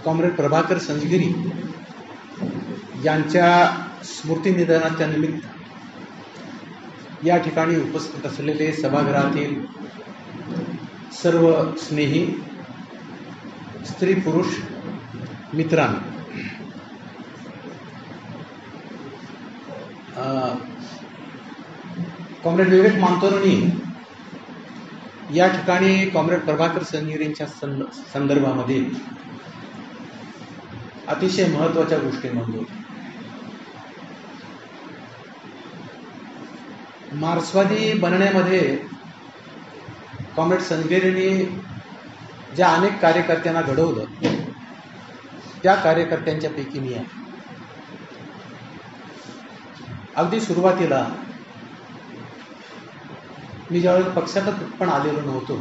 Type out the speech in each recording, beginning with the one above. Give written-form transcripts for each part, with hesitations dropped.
Comrade Prabhakar Sanzgiri यांच्या स्मृतिनिधनाच्या निमित्त या ठिकाणी उपस्थित असलेले सभागृहातील सर्व स्नेही स्त्री पुरुष मित्रांनो, कॉम्रेड विवेक मानतोरनी या ठिकाणी कॉम्रेड प्रभाकर संजगिरींच्या संदर्भामध्ये अतिशय महत्त्वाच्या गोष्टी नोंदवल्या. मार्क्सवादी बनण्यामध्ये कॉम्रेड संजगिरींनी ज्या अनेक कार्यकर्त्यांना घडवलं त्या कार्यकर्त्यांच्या पैकी मी आहे. अगदी सुरुवातीला मी ज्यावेळेला पक्षातच पण आलेलो नव्हतो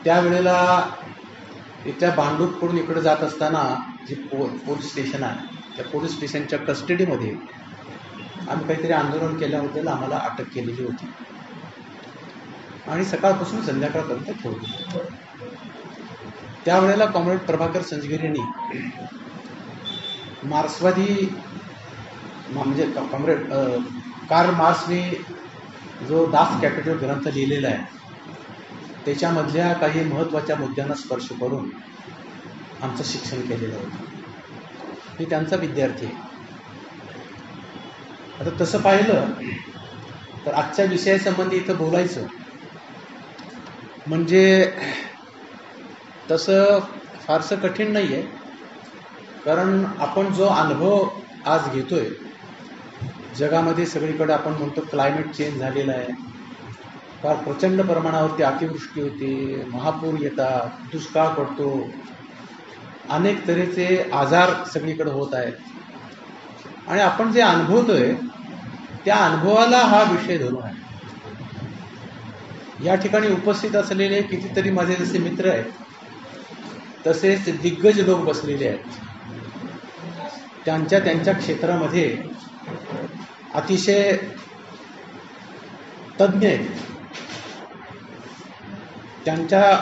त्यावेळेला इथल्या भांडूपकडून इकडे जात असताना जी पोलीस स्टेशन आहे त्या पोलीस स्टेशनच्या कस्टडीमध्ये आम्ही काहीतरी आंदोलन केल्याबद्दल आम्हाला अटक केलेली होती आणि सकाळपासून संध्याकाळपर्यंत ठेवली. त्यावेळेला कॉम्रेड प्रभाकर संजगिरींनी मार्क्सवादी म्हणजे कॉम्रेड कार्ल मार्क्सने जो दास कॅपिटल ग्रंथ लिहिलेला आहे त्याच्यामधल्या काही महत्त्वाच्या मुद्द्यांना स्पर्श करून आमचं शिक्षण केलेलं होतं. मी त्यांचा विद्यार्थी आहे. आता तसं पाहिलं तर आजच्या विषयासंबंधी इथं बोलायचं म्हणजे तसं फारसं कठीण नाही आहे, कारण आपण जो अनुभव आज घेतोय जगामध्ये सगळीकडे आपण म्हणतो क्लायमेट चेंज झालेला आहे, फार प्रचंड प्रमाणावरती अतिवृष्टी होते, महापूर येतात, दुष्काळ पडतो, अनेक तऱ्हेचे आजार सगळीकडे होत आहेत आणि आपण जे अनुभवतोय त्या अनुभवाला हा विषय धरून आहे. या ठिकाणी उपस्थित असलेले कितीतरी माझे जसे मित्र आहेत तसेच दिग्गज लोक बसलेले आहेत. त्यांच्या त्यांच्या क्षेत्रामध्ये अतिशय तज्ज्ञ आहेत. त्यांच्या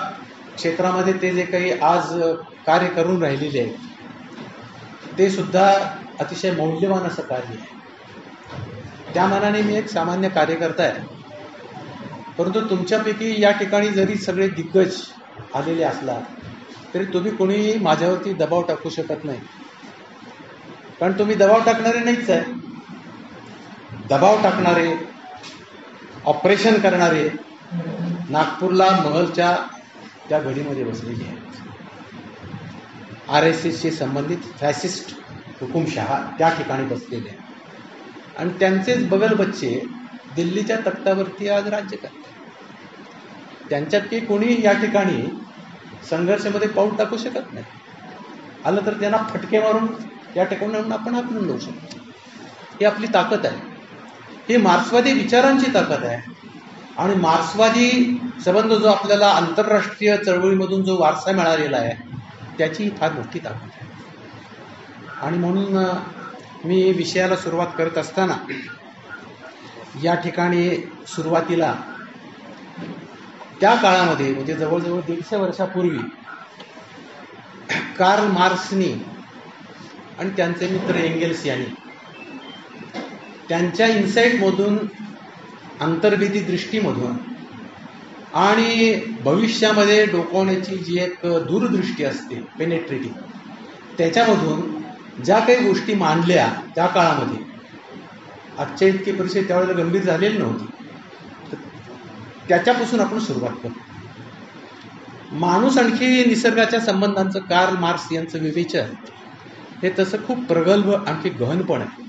क्षेत्रामध्ये ते जे काही आज कार्य करून राहिलेले आहेत ते सुद्धा अतिशय मौल्यवान असं कार्य आहे. त्या मानाने मी एक सामान्य कार्यकर्ता आहे, परंतु तुमच्यापैकी या ठिकाणी जरी सगळे दिग्गज आलेले असला तरी तुम्ही कोणी माझ्यावरती दबाव टाकू शकत नाही, कारण तुम्ही दबाव टाकणारे नाहीच आहे. दबाव टाकणारे, ऑपरेशन करणारे नागपूरला महलच्या त्या घडीमध्ये बसलेले आहेत. RSSशी संबंधित फॅसिस्ट हुकुमशहा त्या ठिकाणी बसलेले आहेत आणि त्यांचेच बगल बच्चे दिल्लीच्या तख्तावरती आज राज्य करतात. त्यांच्यापैकी कोणी या ठिकाणी संघर्षामध्ये पाऊल टाकू शकत नाही. आलं तर त्यांना फटके मारून या ठिकाणी आपण आपलं लावू शकतो. ही आपली ताकद आहे. ही मार्क्सवादी विचारांची ताकद आहे आणि मार्क्सवादी संबंध जो आपल्याला आंतरराष्ट्रीय चळवळीमधून जो वारसा मिळालेला आहे त्याची फार मोठी ताकद आहे. आणि म्हणून मी विषयाला सुरुवात करत असताना या ठिकाणी सुरुवातीला त्या काळामध्ये म्हणजे जवळजवळ 150 वर्षापूर्वी कार्ल मार्क्सनी आणि त्यांचे मित्र एंगेल्स यांनी त्यांच्या इन्साईटमधून, अंतर्भेदी दृष्टीमधून आणि भविष्यामध्ये डोकावण्याची जी एक दूरदृष्टी असते पेनेट्रेटिव्ह, त्याच्यामधून ज्या काही गोष्टी मांडल्या त्या काळामध्ये, आजच्या इतकी परिस्थिती त्यावेळेला गंभीर झालेली नव्हती, त्याच्यापासून आपण सुरुवात करू. माणूस आणखी निसर्गाच्या संबंधांचं कार्ल मार्क्स यांचं विवेचन हे तसं खूप प्रगल्भ आणखी गहनपण आहे.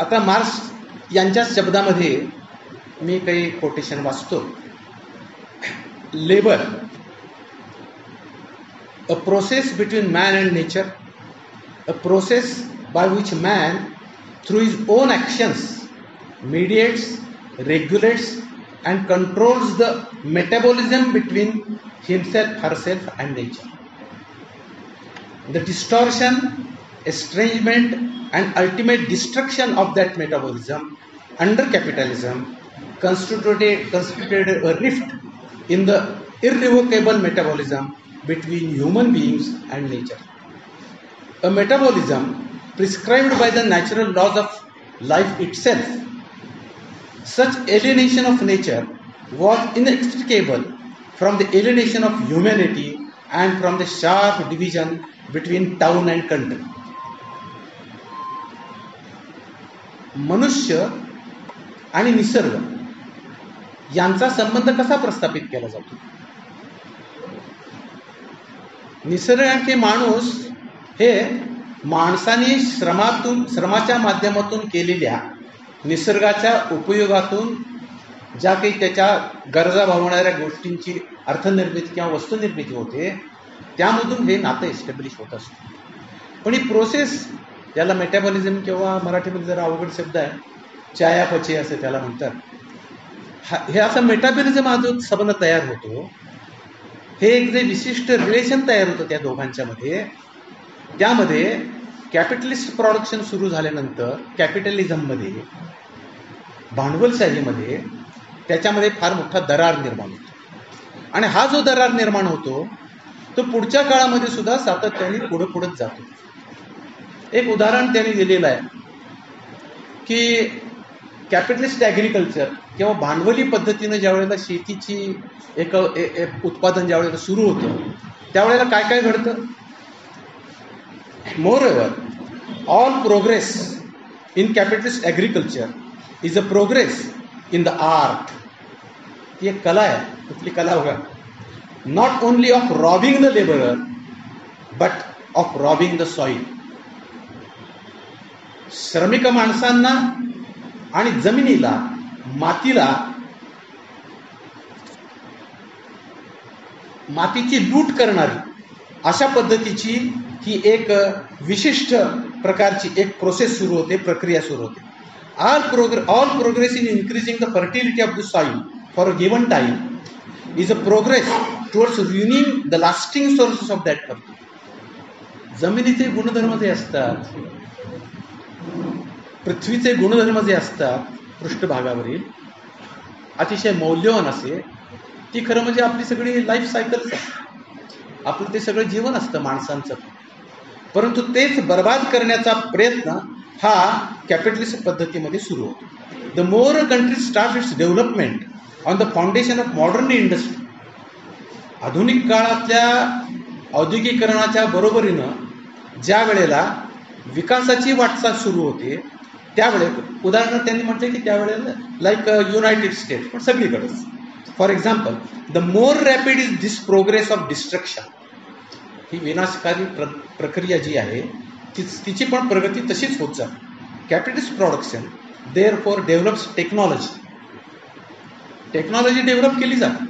आता मार्क्स यांच्या शब्दामध्ये मी काही कोटेशन वाचतो. Labour, a process between man and nature, a process by which man through his own actions mediates, regulates and controls the metabolism between himself, herself and nature. The distortion, estrangement and ultimate destruction of that metabolism under capitalism constituted a rift in the irrevocable metabolism between human beings and nature. A metabolism prescribed by the natural laws of life itself. Such alienation of nature was inextricable from the alienation of humanity and from the sharp division between town and country. मनुष्य आणि निसर्ग यांचा संबंध कसा प्रस्थापित केला जातो? निसर्ग आणि माणूस हे माणसाने श्रमाच्या माध्यमातून केलेल्या निसर्गाच्या उपयोगातून ज्या काही त्याच्या गरजा भागवणाऱ्या गोष्टींची अर्थनिर्मिती किंवा वस्तुनिर्मिती होते, त्यामधून हे नातं एस्टॅब्लिश होत असतं. पण ही प्रोसेस, ज्याला मेटाबॉलिझम किंवा मराठीमध्ये जरा अवघड शब्द आहे, चयापचय असं त्याला म्हणतात, हे असं मेटाबॉलिझम हा जो संबंध तयार होतो, हे एक जे विशिष्ट रिलेशन तयार होतं त्या दोघांच्या मध्ये, त्यामध्ये कॅपिटलिस्ट प्रोडक्शन सुरू झाल्यानंतर कॅपिटलिझममध्ये, भांडवलशाहीमध्ये, त्याच्यामध्ये फार मोठा दरार निर्माण होतो. आणि हा जो दरार निर्माण होतो तो पुढच्या काळामध्ये सुद्धा सातत्याने पुढेच जातो. एक उदाहरण त्यांनी दिलेलं आहे की कॅपिटलिस्ट ॲग्रिकल्चर किंवा भांडवली पद्धतीनं ज्या वेळेला शेतीची एक उत्पादन ज्या वेळेला सुरू होतं, त्यावेळेला काय काय घडतं? Moreover, all progress in capitalist agriculture is a progress in the art. ती एक कला आहे. कुठली कला बघा? Not only of robbing the labourer but of robbing the soil. श्रमिक माणसांना आणि जमिनीला, मातीला, मातीची लूट करणारी अशा पद्धतीची ही एक विशिष्ट प्रकारची एक प्रोसेस सुरू होते, प्रक्रिया सुरू होते. all progress in increasing the fertility of the soil for a given time is a progress towards ruining the lasting sources of that fertility. जमिनीचे गुणधर्म जे असतात, पृथ्वीचे गुणधर्म जे असतात, पृष्ठभागावरील अतिशय मौल्यवान असे, ती खरं म्हणजे आपली सगळी लाईफ सायकलच असते, आपलं ते सगळं जीवन असतं माणसांचं. परंतु तेच बर्बाद करण्याचा प्रयत्न हा कॅपिटलिस्ट पद्धतीमध्ये सुरू होतो. The more country start it's development on the foundation of modern industry. आधुनिक काळातल्या औद्योगिकरणाच्या बरोबरीनं ज्या वेळेला विकासाची वाटचाल सुरू होते, त्यावेळेस उदाहरण त्यांनी म्हटलं की त्यावेळेला लाईक युनायटेड स्टेट्स, पण सगळीकडेच. For example, the more rapid is this progress of destruction. ही विनाशकारी प्रक्रिया जी आहे तिची पण प्रगती तशीच होत जाते. Capitalist production therefore develops technology. Technology develop केली जाते,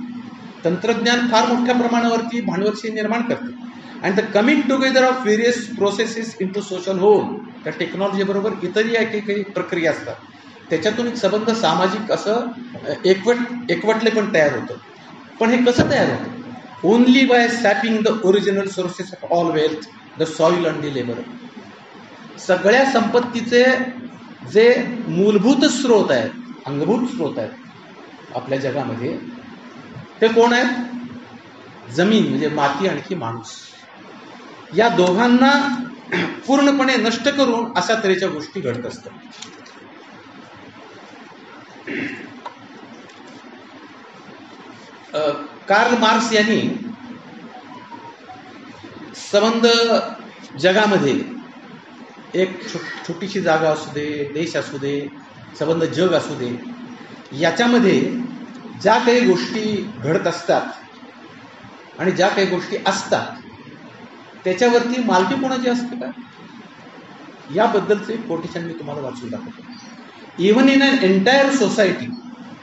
तंत्रज्ञान फार मोठ्या प्रमाणावरती भांडवलशी निर्माण करते. And the coming together of various processes into social whole. त्या टेक्नॉलॉजीबरोबर इतरही काही प्रक्रिया असतात, त्याच्यातून एक संबंध सामाजिक असं एकवटले पण तयार होतं. पण हे कसं तयार होतं? Only by sapping the original sources of all wealth, the soil and the labour. सगळ्या संपत्तीचे जे मूलभूत स्रोत आहेत, अंगभूत स्रोत आहेत आपल्या जगामध्ये, ते कोण आहेत? जमीन म्हणजे माती आणखी माणूस. या दोघांना पूर्णपणे नष्ट करून अशा तऱ्हेच्या गोष्टी घडत असतात. कार्ल मार्क्स यांनी संबंध जगामध्ये, एक छोटीशी जागा असू दे, देश असू दे, संबंध जग असू दे, याच्यामध्ये ज्या काही गोष्टी घडत असतात आणि ज्या काही गोष्टी असतात त्याच्यावरती मालकी कोणाची असते का, याबद्दलचे कोटेशन मी तुम्हाला वाचून दाखवतो. Even in an entire society,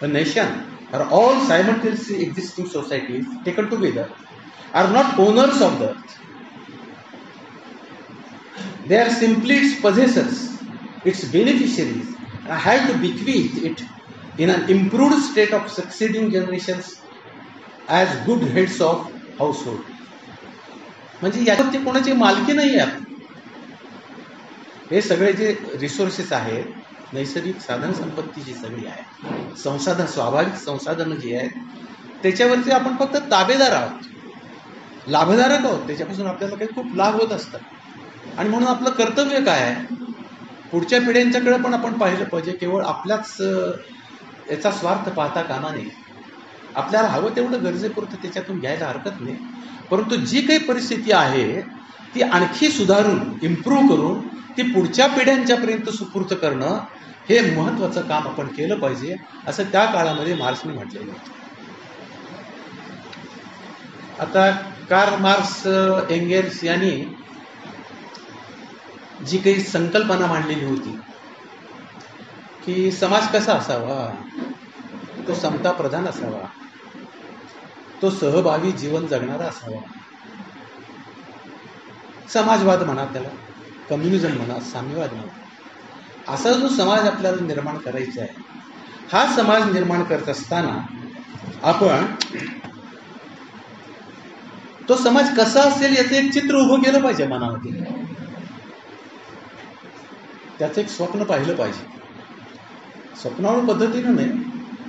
a nation or all simultaneously existing societies taken together are not owners of the earth. They are simply its possessors, its beneficiaries, and have to bequeath it in an improved state of succeeding generations as good heads of household. म्हणजे याच्यात कोणाची मालकी नाही आहे. हे सगळे जे resources आहेत, नैसर्गिक साधन संपत्ती जी सगळी आहे, संसाधन, स्वाभाविक संसाधनं जी आहेत, त्याच्यावरती आपण फक्त ताबेदार आहोत, लाभधारक आहोत, त्याच्यापासून आपल्याला काही खूप लाभ होत असतात. आणि म्हणून आपलं कर्तव्य काय आहे, पुढच्या पिढ्यांच्याकडे पण आपण पाहिलं पाहिजे. केवळ आपल्याच याचा स्वार्थ पाहता कामा नये. आपल्याला हवं तेवढं गरजेपुरतं त्याच्यातून घ्यायला हरकत नाही, परंतु जी काही परिस्थिती आहे ती आणखी सुधारून, इम्प्रूव्ह करून ती पुढच्या पिढ्यांच्यापर्यंत सुपूर्त करणं हे महत्त्वाचं काम आपण केलं पाहिजे, असं त्या काळामध्ये मार्क्सने म्हटलेलं होतं. आता कार्ल मार्क्स, एंगेल्स यांनी जी काही संकल्पना मांडलेली होती की समाज कसा असावा, तो समता प्रधान असावा, तो सहभागी जीवन जगणारा असावा. समाजवाद म्हणा, त्याला कम्युनिझम म्हणा, साम्यवाद म्हणा, असा जो समाज आपल्याला निर्माण करायचा आहे, हा समाज निर्माण करत असताना आपण तो समाज कसा असेल याचं एक चित्र उभं केलं पाहिजे मनामध्ये. त्याचं एक स्वप्न पाहिलं पाहिजे. स्वप्नावळ पद्धतीनं नाही,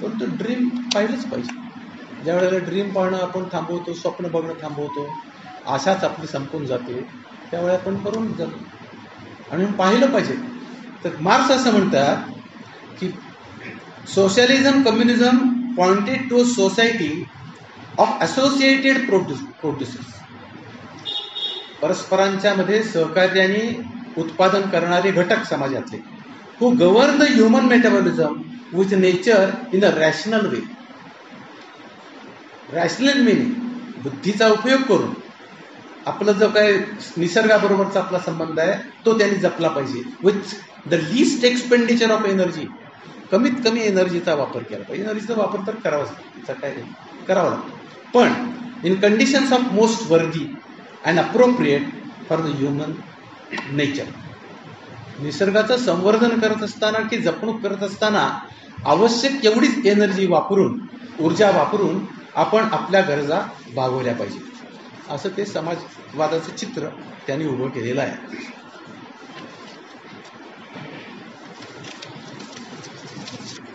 पण तो ड्रीम पाहिलंच पाहिजे. ज्या वेळेला ड्रीम पाहणं आपण थांबवतो, स्वप्न बघणं थांबवतो, आशाच आपली संपून जाते, त्यावेळेला आपण करून जातो आणि पाहिलं पाहिजे. तर मार्क्स असं म्हणतात की socialism, communism pointed to society of associated producers, परस्परांच्या मध्ये सहकार्याने उत्पादन करणारे घटक समाजातले, who govern the human metabolism with nature in a rational way. Rational meaning, बुद्धीचा उपयोग करून आपलं जो काही निसर्गाबरोबरचा आपला संबंध आहे तो त्यांनी जपला पाहिजे. With the least expenditure of energy, कमीत कमी एनर्जीचा वापर केला पाहिजे. एनर्जीचा वापर तर करावाच लागतो, काय करावा लागतो, पण इन कंडिशन्स ऑफ मोस्ट वर्दी and appropriate for the human nature. निसर्गाचं संवर्धन करत असताना की जपणूक करत असताना आवश्यक एवढीच एनर्जी वापरून, ऊर्जा वापरून आपण आपल्या गरजा भागवल्या पाहिजे. असं ते समाजवादाचं चित्र त्यांनी उभं केलेलं आहे.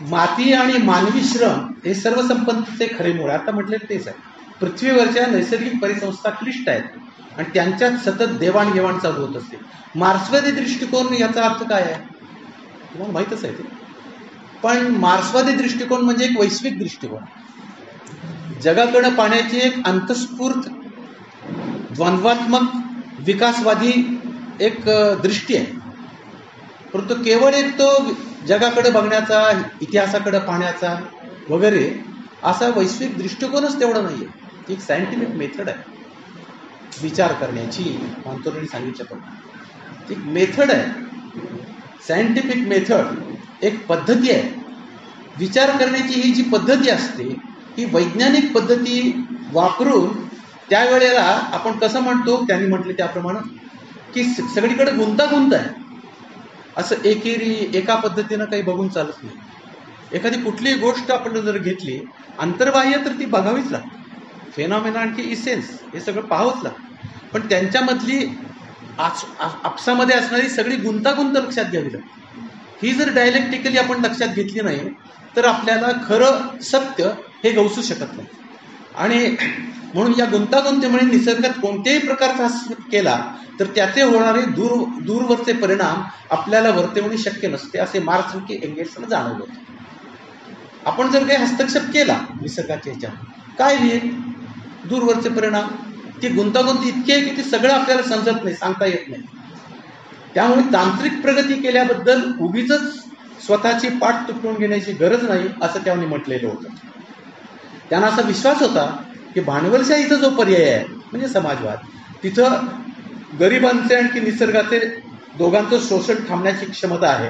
माती आणि मानवी श्रम हे सर्व संपत्तीचे खरे मूळ. आता म्हटलेलं तेच आहे. पृथ्वीवरच्या नैसर्गिक परिसंस्था क्लिष्ट आहेत आणि त्यांच्यात सतत देवाणघेवाण चालू होत असते. मार्क्सवादी दृष्टिकोन याचा अर्थ काय आहे तुम्हाला माहीतच आहे ते, पण मार्क्सवादी दृष्टिकोन म्हणजे एक वैश्विक दृष्टिकोन. जगाकडे पाहण्याची एक अंतस्फूर्त द्वंद्वात्मक विकासवादी एक दृष्टी आहे, परंतु केवळ एक तो जगाकडे बघण्याचा, इतिहासाकडे पाहण्याचा वगैरे असा वैश्विक दृष्टिकोनच तेवढा नाही आहे. एक सायंटिफिक मेथड आहे विचार करण्याची. मांतोरने सांगितल्याप्रमाणे एक मेथड आहे, सायंटिफिक मेथड, एक पद्धती आहे. विचार करण्याची ही जी पद्धती असते ही वैज्ञानिक पद्धती वापरून त्यावेळेला आपण कसं म्हणतो, त्यांनी म्हटले त्याप्रमाणे की सगळीकडे गुंतागुंत आहे. असं एकेरी एका पद्धतीनं काही बघून चालत नाही. एखादी कुठलीही गोष्ट आपण जर घेतली अंतर्बाह्य तर ती बघावीच लागते. फेनॉमेना आणखी इसेन्स हे सगळं पाहावंच लागतं, पण त्यांच्यामधली आपसामध्ये असणारी सगळी गुंतागुंत लक्षात घ्यावी लागते. ही जर डायलेक्टिकली आपण लक्षात घेतली नाही तर आपल्याला खरं सत्य हे गवसू शकत नाही. आणि म्हणून या गुंतागुंतीमुळे निसर्गात कोणत्याही प्रकारचा हस्तक्षेप केला तर त्याचे होणारे दूरवरचे परिणाम आपल्याला वर्तवणे शक्य नसते, असे मार्क्स की एंगेल्सला जाणवलं होतं. आपण जर काही हस्तक्षेप केला निसर्गाच्या ह्याच्यावर काय होईल, दूरवरचे परिणाम, ती गुंतागुंत इतकी आहे की ती सगळं आपल्याला समजत नाही, सांगता येत नाही. त्यामुळे तांत्रिक प्रगती केल्याबद्दल उगीच स्वतःची पाठ तुटवून घेण्याची गरज नाही, असं त्यांनी म्हटलेलं होतं. त्यांना असा विश्वास होता की भांडवलशाहीचा जो पर्याय आहे म्हणजे समाजवाद, तिथं गरिबांचे आणखी निसर्गाचे दोघांचं शोषण थांबण्याची क्षमता आहे.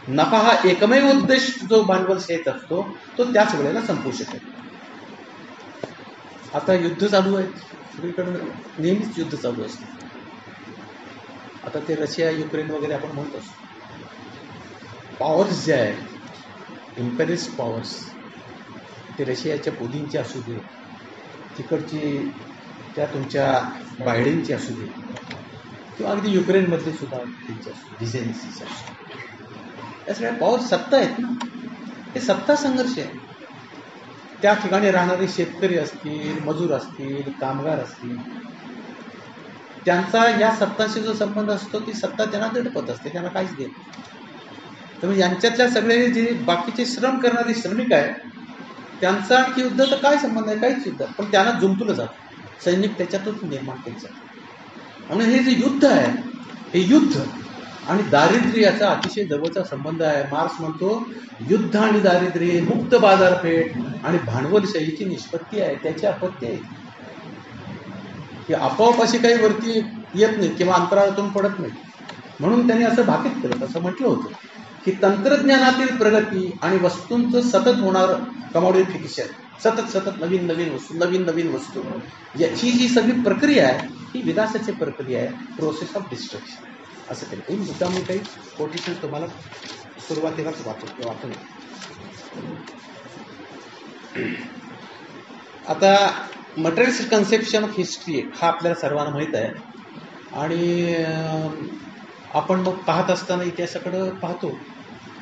नफा हा एकमेव उद्देश जो भांडवलशाहीत असतो तो त्याच वेळेला संपू शकेल. आता युद्ध चालू आहे सगळीकडे, नेहमीच युद्ध चालू असते. आता ते रशिया, युक्रेन वगैरे आपण म्हणत असतो. पॉवर्स जे आहेत, इम्पेरियलिस्ट पॉवर्स, ते रशियाच्या पुतीनची असू दे, तिकडची त्या तुमच्या बायडेनची असू दे, किंवा अगदी युक्रेनमधले सुद्धा त्यांची असू दे, झेलेन्स्कीची असू दे, या सगळ्या पॉवर सत्ता आहेत ना, हे सत्ता संघर्ष आहे. त्या ठिकाणी राहणारे शेतकरी असतील, मजूर असतील, कामगार असतील, त्यांचा या सत्ताशी जो संबंध असतो ती सत्ता त्यांना दडपत असते, त्यांना काहीच देत नाही. त्यामुळे यांच्यातल्या सगळे जे बाकीचे श्रम करणारे श्रमिक आहेत त्यांचा आणखी युद्ध तर काय संबंध आहे, काहीच युद्ध, पण त्यांना जुंपलं जातं, सैनिक त्याच्यातून निर्माण केले जातात. म्हणून हे जे युद्ध आहे हे युद्ध आणि दारिद्र्य याचा अतिशय जवळचा संबंध आहे. मार्क्स म्हणतो युद्ध आणि दारिद्र्य मुक्त बाजारपेठ आणि भांडवलशाहीची निष्पत्ती आहे, त्याची आपत्ती आहे की आपोआप अशी काही वरती येत नाही किंवा अंतराळातून पडत नाही. म्हणून त्यांनी असं भाकीत केलं, असं म्हटलं होतं की तंत्रज्ञानातील प्रगती आणि वस्तूंचं सतत होणार कमोडिफिकेशन, सतत नवीन नवीन वस्तू याची जी सगळी प्रक्रिया आहे ही विकासाची प्रक्रिया आहे, प्रोसेस ऑफ डिस्ट्रक्शन असं केलं. ही मुद्दा मी काही कोटेशन तुम्हाला सुरुवातीलाच वाटून आता मटेरियलिस्टिक कन्सेप्शन ऑफ हिस्ट्री हा आपल्याला सर्वांना माहीत आहे. आणि आपण मग पाहत असताना इतिहासाकडं पाहतो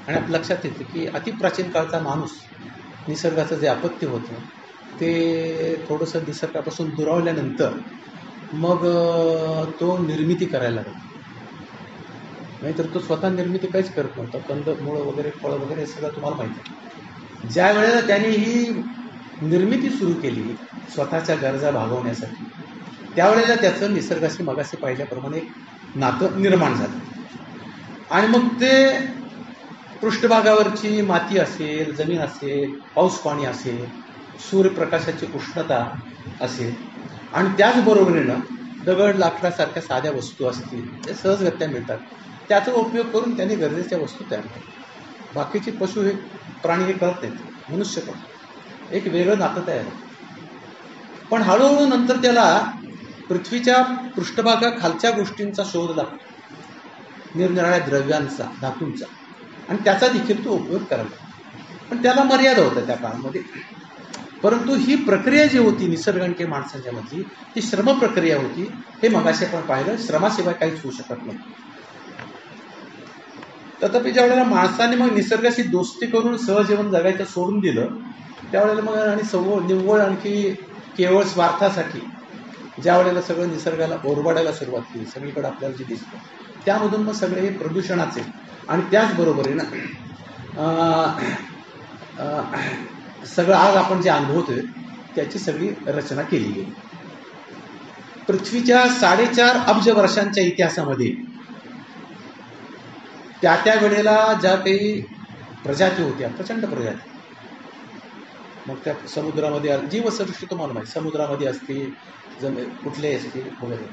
आणि आपल्या लक्षात येतं की अतिप्राचीन काळचा माणूस निसर्गाचं जे आपत्ती होतं ते थोडंसं निसर्गापासून दुरावल्यानंतर मग तो निर्मिती करायला लागला. नाहीतर तो स्वतः निर्मिती काहीच करत नव्हता. कंदमुळं वगैरे फळं वगैरे हे सगळं तुम्हाला माहिती आहे. ज्या वेळेला त्याने ही निर्मिती सुरू केली स्वतःच्या गरजा भागवण्यासाठी त्यावेळेला त्याचं निसर्गाशी मगाशी पाहिल्याप्रमाणे एक नातं निर्माण झालं. आणि मग ते पृष्ठभागावरची माती असेल, जमीन असेल, पाऊस पाणी असेल, सूर्यप्रकाशाची उष्णता असेल आणि त्याचबरोबरीनं दगड लाकडासारख्या साध्या वस्तू असतील ते सहजगत्या मिळतात, त्याचा उपयोग करून त्यांनी गरजेच्या वस्तू तयार करतात. बाकीचे पशु हे प्राणी हे करत नाहीत, मनुष्य करतो. एक वेगळं नातं तयार होतं. पण हळूहळू नंतर त्याला पृथ्वीच्या पृष्ठभागाखालच्या गोष्टींचा शोध लागतो, निरनिराळ्या द्रव्यांचा, धातूंचा, आणि त्याचा देखील तो उपयोग करायला. पण त्याला मर्यादा होत्या त्या काळामध्ये. परंतु ही प्रक्रिया जी होती निसर्गांच्या माणसांच्या मधली ती श्रम प्रक्रिया होती. हे मगाशी आपण पाहिलं, श्रमाशिवाय काहीच होऊ शकत नाही. तथापि ज्या वेळेला माणसाने मग निसर्गाशी दोस्ती करून सहजीवन जगायचं सोडून दिलं त्यावेळेला मग आणि निव्वळ आणखी केवळ स्वार्थासाठी ज्या वेळेला सगळं निसर्गाला ओरबाडायला सुरुवात केली, सगळीकडे आपल्याला जे दिसतं त्यामधून मग सगळे हे प्रदूषणाचे आणि त्याचबरोबरीनं सगळं आज आपण जे अनुभवतोय त्याची सगळी रचना केली गेली. पृथ्वीच्या 4.5 अब्ज वर्षांच्या इतिहासामध्ये त्या वेळेला ज्या काही प्रजाती होत्या, प्रचंड प्रजाती, मग त्या समुद्रामध्ये जीवसृष्टी तुम्हाला माहिती, समुद्रामध्ये असतील, कुठले असतील वगैरे,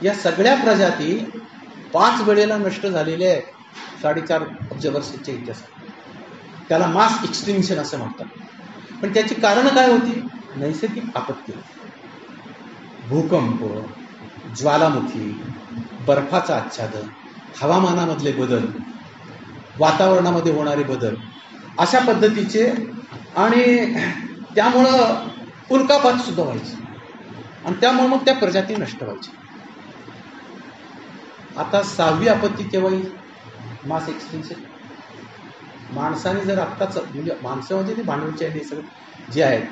या सगळ्या प्रजाती 5 वेळेला नष्ट झालेल्या आहेत 4.5 अब्ज वर्षांच्या इतिहासात. त्याला मास एक्सटिंक्शन असं म्हणतात. पण त्याची कारणं काय होती? नैसर्गिक आपत्ती, भूकंप, ज्वालामुखी, बर्फाचा आच्छादन, हवामानामधले बदल, वातावरणामध्ये होणारे बदल अशा पद्धतीचे, आणि त्यामुळं उल्कापात सुद्धा व्हायचे आणि त्यामुळे मग त्या प्रजाती नष्ट व्हायच्या. आता 6वी आपत्ती केव्हा येईल? Mass extinction. माणसाने जर आत्ताच, म्हणजे माणसं म्हणजे ते भांडवलचे आणि सगळं जे आहेत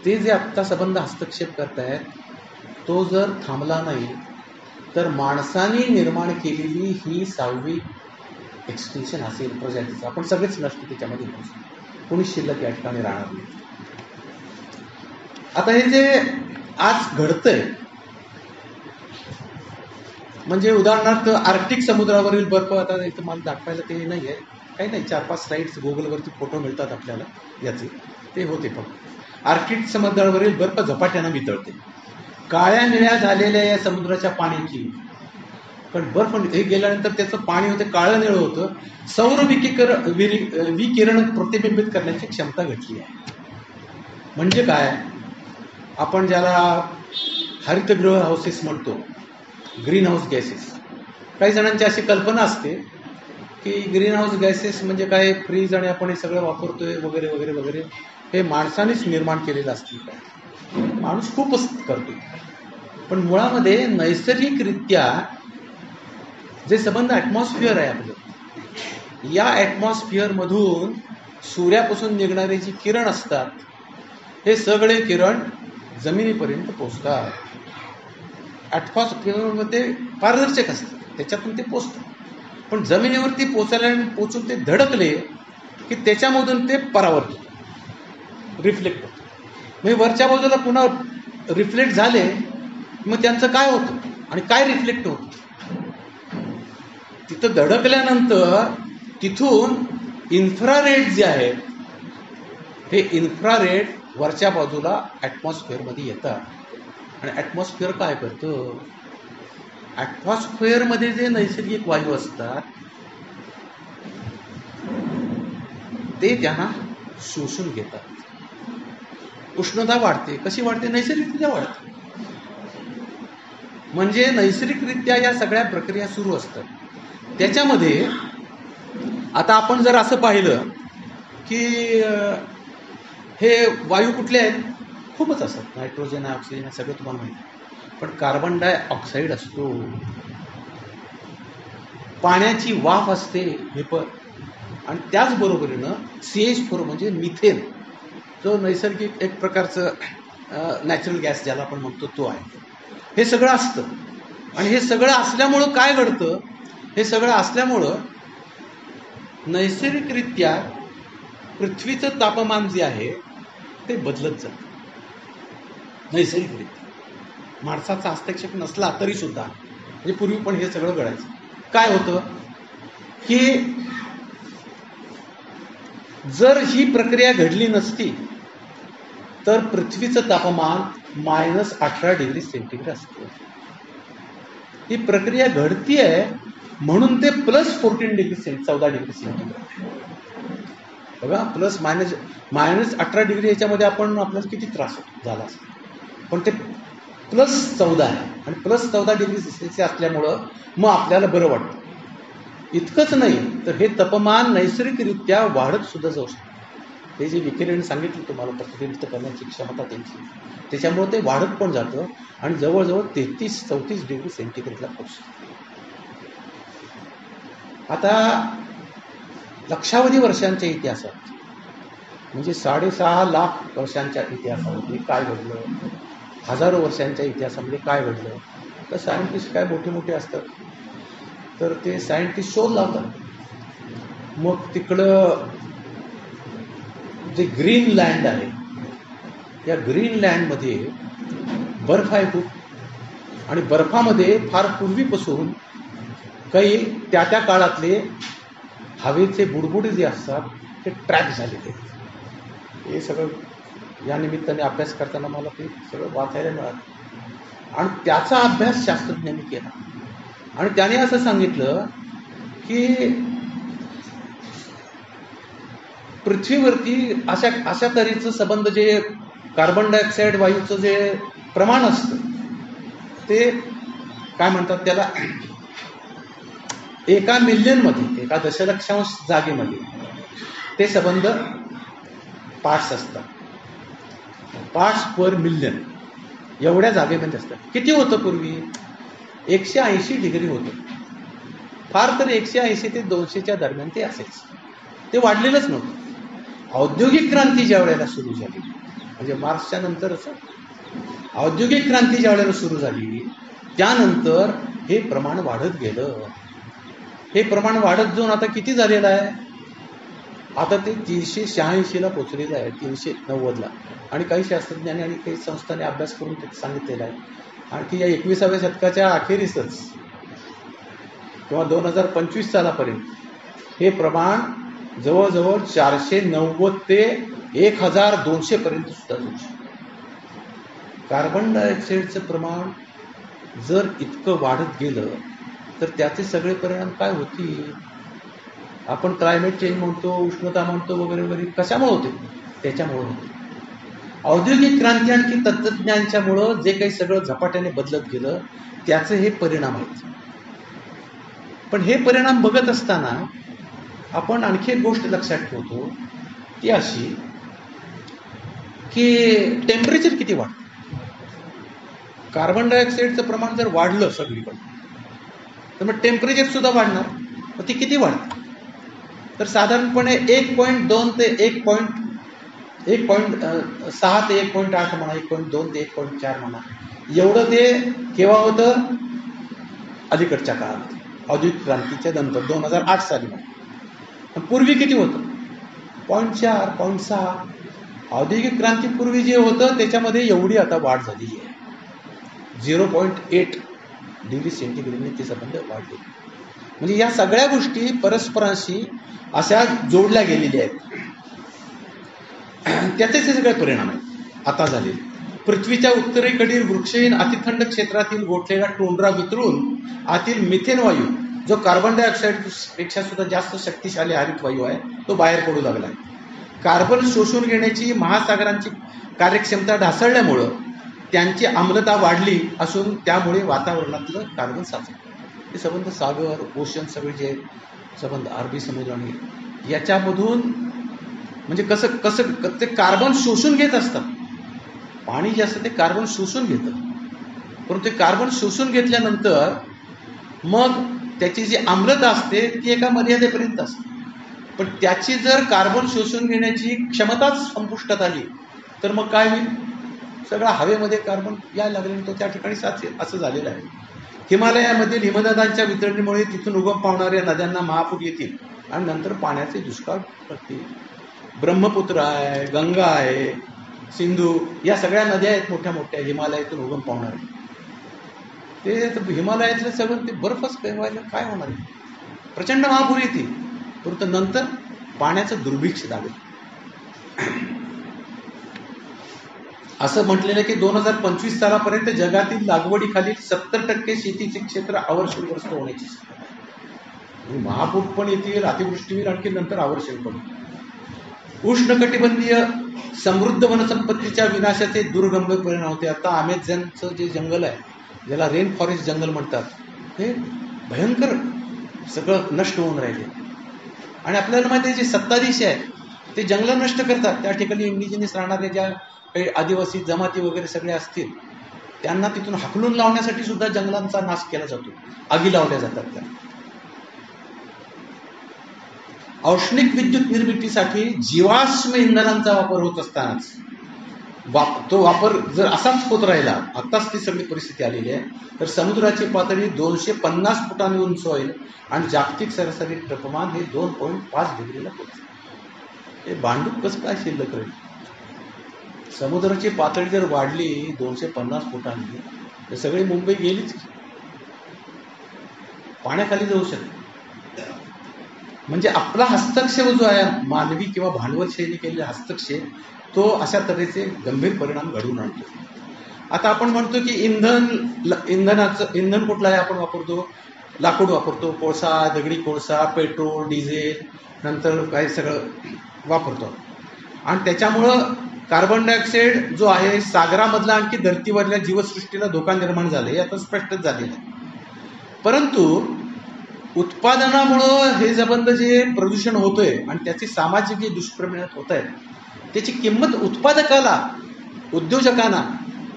ते जे आत्ता संबंध हस्तक्षेप करतायत तो जर थांबला नाही तर माणसाने निर्माण केलेली ही 6वी एक्सटिंक्शन असेल प्रजातीचं. आपण सगळेच नष्ट त्याच्यामध्ये होऊ, कोणीच शिल्लक या ठिकाणी राहणार नाही. आता हे जे आज घडतंय, म्हणजे उदाहरणार्थ आर्क्टिक समुद्रावरील बर्फ, आता इथं मला दाखवायला ते नाही आहे, काही नाही, 4-5 स्लाइड्स गुगलवरती फोटो मिळतात आपल्याला याचे, ते होते. पण आर्क्टिक समुद्रावरील बर्फ झपाट्यानं वितळते, काळ्या निळ्या झालेल्या या समुद्राच्या पाण्याची, पण बर्फ हे गेल्यानंतर त्याचं पाणी होतं काळं निळं होतं. सौर विकिरण प्रतिबिंबित करण्याची क्षमता घटली आहे. म्हणजे काय? आपण ज्याला हरितगृह हाऊसेस म्हणतो, ग्रीन हाऊस गॅसेस, काही जणांची अशी कल्पना असते की ग्रीन हाऊस गॅसेस म्हणजे काय, फ्रीज आणि आपण हे सगळं वापरतोय वगैरे वगैरे वगैरे, हे माणसानेच निर्माण केलेलं असतील काय, माणूस खूपच करतो. पण मुळामध्ये नैसर्गिकरित्या जे संबंध ॲटमॉस्फिअर आहे आपलं, या ॲटमॉस्फिअरमधून सूर्यापासून निघणारे जी किरण असतात हे सगळे किरण जमिनीपर्यंत पोचतात. ॲटमॉस्फिअरमध्ये पारदर्शक असतात, त्याच्यातून ते पोचतात. पण जमिनीवरती पोचून ते धडकले की त्याच्यामधून ते परावर्तित रिफ्लेक्ट होतं. म्हणजे वरच्या बाजूला पुन्हा रिफ्लेक्ट झाले मग त्यांचं काय होतं आणि काय रिफ्लेक्ट होतं. तिथं धडकल्यानंतर तिथून इन्फ्रारेड जे आहे हे इन्फ्रारेड वरच्या बाजूला ॲटमॉस्फिअरमध्ये येतात. आणि ॲटमॉस्फिअर काय करतं, ॲटमॉस्फिअरमध्ये जे नैसर्गिक वायू असतात ते त्यांना शोषून घेतात. उष्णता वाढते. कशी वाढते? नैसर्गिकरित्या वाढते. म्हणजे नैसर्गिकरित्या या सगळ्या प्रक्रिया सुरू असतात. त्याच्यामध्ये आता आपण जर असं पाहिलं की हे वायू कुठले आहेत? खूपच असतात. नायट्रोजन आहे, ऑक्सिजन आहे, सगळं तुम्हाला माहिती आहे. पण कार्बन डायऑक्साईड असतो, पाण्याची वाफ असते, व्हेपर, आणि त्याचबरोबरीनं CH4 म्हणजे मिथेन, जो नैसर्गिक एक प्रकारचं नॅचरल गॅस ज्याला आपण म्हणतो तो आहे. हे सगळं असतं. आणि हे सगळं असल्यामुळं काय घडतं? हे सगळं असल्यामुळं नैसर्गिकरित्या पृथ्वीचं तापमान जे आहे ते बदलत जातं. नैसर्गिकरित्या माणसाचा हस्तक्षेप नसला तरी सुद्धा, म्हणजे पूर्वी पण हे सगळं घडायचं. काय होतं की जर ही प्रक्रिया घडली नसती तर पृथ्वीचं तापमान -18 डिग्री सेंटीग्रेड असतं. ही प्रक्रिया घडतीये म्हणून ते +14 डिग्री 14 डिग्री सेंटीग्रेड. बघा, -18 डिग्री याच्यामध्ये आपल्याला किती त्रास झाला असतो. पण ते +14 आहे आणि +14 डिग्री सेल्सिअस असल्यामुळं मग आपल्याला बरं वाटतं. इतकंच नाही तर हे तापमान नैसर्गिकरित्या वाढत सुद्धा जाऊ शकतं. हे जे विकिरण सांगितलं तुम्हाला प्रतिनिधित्व करण्याची क्षमता त्यांची, त्याच्यामुळे ते वाढत पण जातं आणि जवळजवळ 33-34 डिग्री सेंटीग्रेडला पोहोचतं. आता लक्षावधी वर्षांच्या इतिहासात, म्हणजे 6.5 लाख वर्षांच्या इतिहासामध्ये काय घडलं, हजारो वर्षांच्या इतिहासामध्ये काय घडलं, तर सायंटिस्ट काय मोठे मोठे असतात तर ते सायंटिस्ट शोध लावतात. मग तिकडं जे ग्रीनलँड आहे, या ग्रीनलँडमध्ये बर्फ आहे खूप, आणि बर्फामध्ये फार पूर्वीपासून काही त्या काळातले हवेचे बुडबुडे जे असतात ते ट्रॅक झालेले. हे सगळं या निमित्ताने अभ्यास करताना मला ते सगळं वाचायला मिळालं आणि त्याचा अभ्यास शास्त्रज्ञांनी केला. आणि त्याने असं सांगितलं की पृथ्वीवरती अशा तऱ्हेचं संबंध जे कार्बन डायऑक्साईड वायूचं जे प्रमाण असतं ते काय म्हणतात त्याला, 1 मिलियनमध्ये 1 दशलक्षांश जागेमध्ये ते संबंध पार्ट्स असतात. पार्ट्स पर मिलियन एवढ्या जागेमध्ये असतात. किती होतं पूर्वी? 180 डिग्री होतं. फार तर 180 ते 200च्या दरम्यान ते असेच. ते वाढलेलंच नव्हतं. औद्योगिक क्रांती ज्या वेळेला सुरू झाली, म्हणजे मार्क्सच्या नंतरच औद्योगिक क्रांती ज्या वेळेला सुरू झाली त्यानंतर हे प्रमाण वाढत गेलं. हे प्रमाण वाढत जाऊन आता किती झालेलं आहे? आता ते 386ला पोचलेलं आहे, 390ला. आणि काही शास्त्रज्ञांनी आणि काही संस्थांनी अभ्यास करून ते सांगितलेलं आहे. आणखी या 21व्या शतकाच्या अखेरीसच किंवा 2025 सालापर्यंत हे प्रमाण जवळजवळ 490 ते 1200 पर्यंत सुद्धा जाऊ शकतं. कार्बन डायऑक्साईडचं प्रमाण जर इतकं वाढत गेलं तर त्याचे सगळे परिणाम काय होतील? आपण क्लायमेट चेंज म्हणतो, उष्णता म्हणतो वगैरे वगैरे, कशामुळे होते? त्याच्यामुळे होते. औद्योगिक क्रांती आणखी तंत्रज्ञानाच्यामुळं जे काही सगळं झपाट्याने बदलत गेलं त्याचे हे परिणाम आहेत. पण हे परिणाम बघत असताना आपण आणखी एक गोष्ट लक्षात ठेवतो ती अशी की टेम्परेचर किती वाढतं. कार्बन डायऑक्साईडचं प्रमाण जर वाढलं सगळीकडे तर मग टेम्परेचर सुद्धा वाढणार. मग ती किती वाढतं? तर साधारणपणे 1.2 ते 1.6 ते 1.8 म्हणा, 1.2 ते 1.4 म्हणा, एवढं ते केव्हा होतं? अलीकडच्या काळात औद्योगिक क्रांतीच्या नंतर 2008 साली म्हणा. पूर्वी किती होतं? 0.4 0.6. औद्योगिक क्रांतीपूर्वी जे होतं त्याच्यामध्ये एवढी आता वाढ झालेली आहे. 0.8 डिग्री सेंटीग्रेडने ते संबंध वाढले. म्हणजे या सगळ्या गोष्टी परस्परांशी अशा जोडल्या गेलेल्या आहेत. त्याचे हे सगळे परिणाम आहेत आता झाले. पृथ्वीच्या उत्तरेकडील वृक्षहीन अतिथंड क्षेत्रातील गोठलेला टोंडरा वितळून आतील मिथेन वायू, जो कार्बन डायऑक्साईड पेक्षा सुद्धा जास्त शक्तिशाली हरित वायू आहे, तो बाहेर पडू लागला आहे. कार्बन शोषून घेण्याची महासागरांची कार्यक्षमता ढासळल्यामुळं त्यांची आम्लता वाढली असून त्यामुळे वातावरणातलं कार्बन साचलं. हे संबंध सागर, ओशन सगळे जे संबंध अरबी समुद्र आणि याच्यामधून म्हणजे कसं ते कार्बन शोषून घेत असतात. पाणी जे असतं ते कार्बन शोषून घेतं, परंतु ते कार्बन शोषून घेतल्यानंतर मग त्याची जी आम्लता असते ती एका मर्यादेपर्यंत असते. पण त्याची जर कार्बन शोषून घेण्याची क्षमताच संपुष्टात आली तर मग काय होईल? सगळा हवेमध्ये कार्बन यायला लागले, तो त्या ठिकाणी साचेल, असं झालेलं आहे. हिमालयामधील हिमनद्यांच्या वितरणीमुळे तिथून उगम पावणाऱ्या नद्यांना महापूर येतील आणि नंतर पाण्याचे दुष्काळ पडतील. ब्रह्मपुत्र आहे, गंगा आहे, सिंधू, या सगळ्या नद्या आहेत मोठ्या मोठ्या हिमालयातून उगम पावणारे. ते हिमालयातलं सगळं ते बर्फच व्हायला काय होणार आहे? प्रचंड महापूर येतील, परंतु नंतर पाण्याचं दुर्भिक्ष लागेल. असं म्हटलेलं की 2025 सालापर्यंत जगातील लागवडीखालील 70% शेतीचे क्षेत्र अवर्षणग्रस्त होण्याची शक्यता. महापूर पण येतील, अतिवृष्टी होईल, आणखी नंतर अवर्षण पण. उष्णकटिबंधीय समृद्ध वनसंपत्तीच्या विनाशाचे दुर्गंभीर परिणाम होते. आता अमेझॉनचं जे जंगल आहे, ज्याला रेन फॉरेस्ट जंगल म्हणतात, हे भयंकर सगळं नष्ट होऊन राहिले. आणि आपल्याला माहिती आहे जे सत्ताधीश आहेत ते जंगलं नष्ट करतात. त्या ठिकाणी इंडिजिनियस राहणारे ज्या काही आदिवासी जमाती वगैरे सगळे असतील त्यांना तिथून हाकलून लावण्यासाठी सुद्धा जंगलांचा नाश केला जातो, आगी लावल्या जातात त्या. औष्णिक विद्युत निर्मितीसाठी जीवाश्म इंधनांचा वापर होत असतानाच तो वापर जर असाच होत राहिला, आत्ताच ती सगळी परिस्थिती आलेली आहे, तर समुद्राची पातळी 250 फुटांनी उंच होईल आणि जागतिक सरासरी तापमान हे 2.5 डिग्रीला पोहोचेल. हे भांडूप कसं काय शिल्लक राहील? समुद्राची पातळी जर वाढली 250 फुटांनी तर सगळी मुंबई गेलीच, पाण्याखाली जाऊ शकते. म्हणजे आपला हस्तक्षेप जो आहे मानवी किंवा भांडवलशाहीने केलेला हस्तक्षेप, तो अशा तऱ्हेचे गंभीर परिणाम घडवून आणतो. आता आपण म्हणतो की इंधन कुठलं आहे? आपण वापरतो लाकूड, वापरतो कोळसा, दगडी कोळसा, पेट्रोल, डिझेल, नंतर काही सगळं वापरतो. आणि त्याच्यामुळं कार्बन डायऑक्साईड जो आहे सागरामधला आणखी धर्तीवरल्या जीवसृष्टीला धोका निर्माण झाला, हे आता स्पष्टच झालेलं आहे. परंतु उत्पादनामुळं हे संबंध जे प्रदूषण होतोय आणि त्याचे सामाजिक जे दुष्परिणाम होत आहेत, त्याची किंमत उत्पादकाला, उद्योजकांना,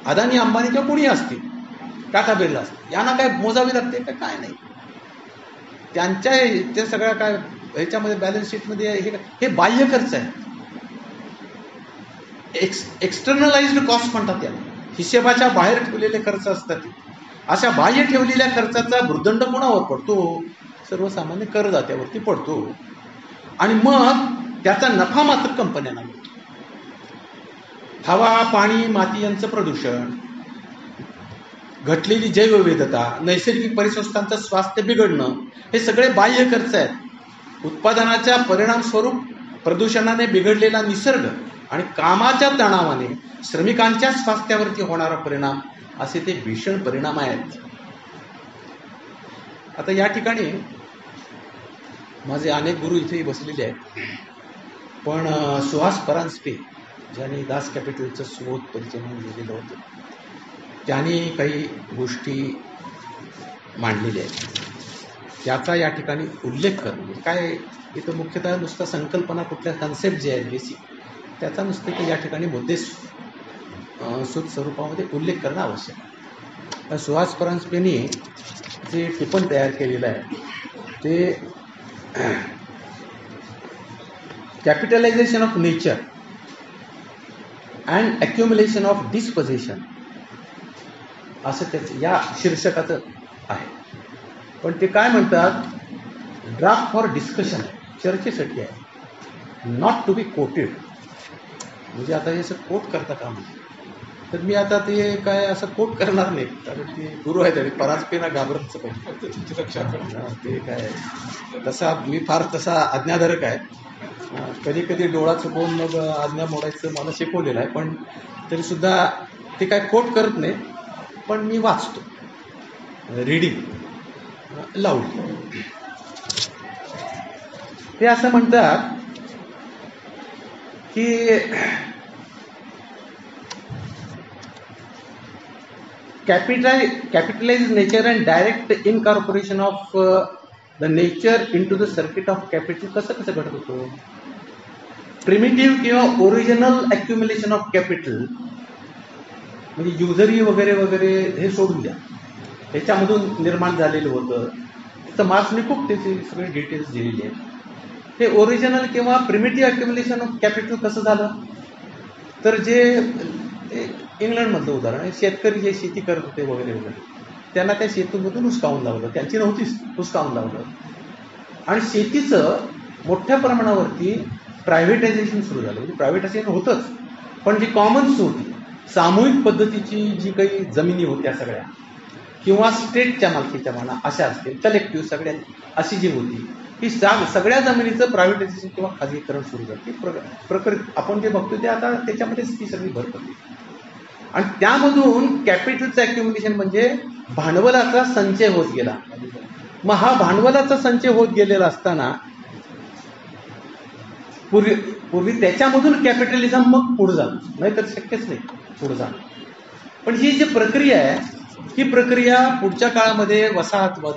अदानी अंबानी किंवा कोणी असतील, टाटा बिर्ला असतील, यांना काय मोजावी लागते का? काय नाही. त्यांच्या त्या सगळ्या काय ह्याच्यामध्ये बॅलन्स शीटमध्ये हे बाह्य खर्च आहे, एक्सटर्नलाइज्ड कॉस्ट म्हणतात याला. हिशेबाच्या बाहेर ठेवलेले खर्च असतात. अशा बाह्य ठेवलेल्या खर्चाचा भुर्दंड कोणावर पडतो? सर्वसामान्य करदात्यावरती पडतो. आणि मग त्याचा नफा मात्र कंपन्यांना मिळतो. हवा, पाणी, माती यांचं प्रदूषण, घटलेली जैवविविधता, नैसर्गिक परिसंस्थांचं स्वास्थ्य बिघडणं, हे सगळे बाह्य खर्च आहेत. उत्पादनाच्या परिणामस्वरूप प्रदूषणाने बिघडलेला निसर्ग आणि कामाच्या तणावाने श्रमिकांच्या स्वास्थ्यावरती होणारा परिणाम, असे ते भीषण परिणाम आहेत. आता या ठिकाणी माझे अनेक गुरु इथेही बसलेले आहेत, पण सुहास परांजपे ज्यांनी दास कॅपिटलचं सुबोध परिचय म्हणून लिहिलेलं होतं, त्यांनी काही गोष्टी मांडलेल्या आहेत. त्याचा या ठिकाणी उल्लेख करणं काय, इथं मुख्यतः नुसता संकल्पना, कुठल्या कन्सेप्ट जे आहेत बेसिक, त्याचा नुसतं की या ठिकाणी मुद्दे सूत स्वरूपामध्ये उल्लेख करणं आवश्यक आहे. सुहास परांजपेंनी जे टिपण तयार केलेलं आहे ते capitalisation of nature and accumulation of disposition असं त्याचं या शीर्षकाचं आहे. पण ते काय म्हणतात, ड्राफ्ट फॉर डिस्कशन आहे, चर्चेसाठी आहे, नॉट टू बी कोटेड. म्हणजे आता हे असं कोट करता का म्हणजे, तर मी आता ते काय असं कोट करणार नाही, कारण ते गुरु आहेत आणि पराजपेना घाबरतच पाहिजे तुमची रक्षा करणं. ते काय तसा मी फार तसा आज्ञाधारक आहे. कधी कधी डोळा चुकवून मग आज्ञा मोडायचं मला शिकवलेलं आहे, पण तरीसुद्धा ते काय कोट करत नाही, पण मी वाचतो, रीडिंग लावली. ते असं म्हणतात की capitalize nature and direct incorporation of the nature into the circuit of capital कसं घडत होतं. प्रिमिटिव्ह किंवा ओरिजिनल अक्युम्युलेशन ऑफ कॅपिटल म्हणजे युजरी वगैरे वगैरे हे सोडून द्या, ह्याच्यामधून निर्माण झालेलं होतं. त्याचं मार्क्सने खूप त्याचे सगळे डिटेल्स दिलेले आहेत. हे ओरिजिनल किंवा प्रिमिटिव्ह अक्युम्युलेशन ऑफ कॅपिटल कसं झालं, तर जे इंग्लंडमधलं उदाहरण आहे, शेतकरी जे शेती करत होते वगैरे वगैरे, त्यांना त्या शेतीमधून हुसकावून लावलं, त्यांची नव्हतीच, हुसकावून लावलं. आणि शेतीचं मोठ्या प्रमाणावरती प्रायव्हेटायझेशन सुरू झालं. म्हणजे प्रायव्हेटायझेशन होतंच, पण जी कॉमन्स होती, सामूहिक पद्धतीची जी काही जमिनी होत्या सगळ्या, किंवा स्टेटच्या मालकीच्या म्हणा अशा असतील, कलेक्टिव्ह सगळ्या अशी जी होती, ही सगळ्या जमिनीचं प्रायव्हेटायझेशन किंवा खाजगीकरण सुरू झालं. ती प्रकृती आपण जे बघतो ते आता त्याच्यामध्येच ती सगळी भर पडली. आणि त्यामधून कॅपिटलचं अक्युम्युलेशन म्हणजे भांडवलाचा संचय होत गेला. मग हा भांडवलाचा संचय होत गेलेला असताना पूर्वी त्याच्यामधून कॅपिटलिझम मग पुढे झालं, नाही तर शक्यच नाही पुढे जाणं. पण ही जी प्रक्रिया आहे, ही प्रक्रिया पुढच्या काळामध्ये वसाहतवाद,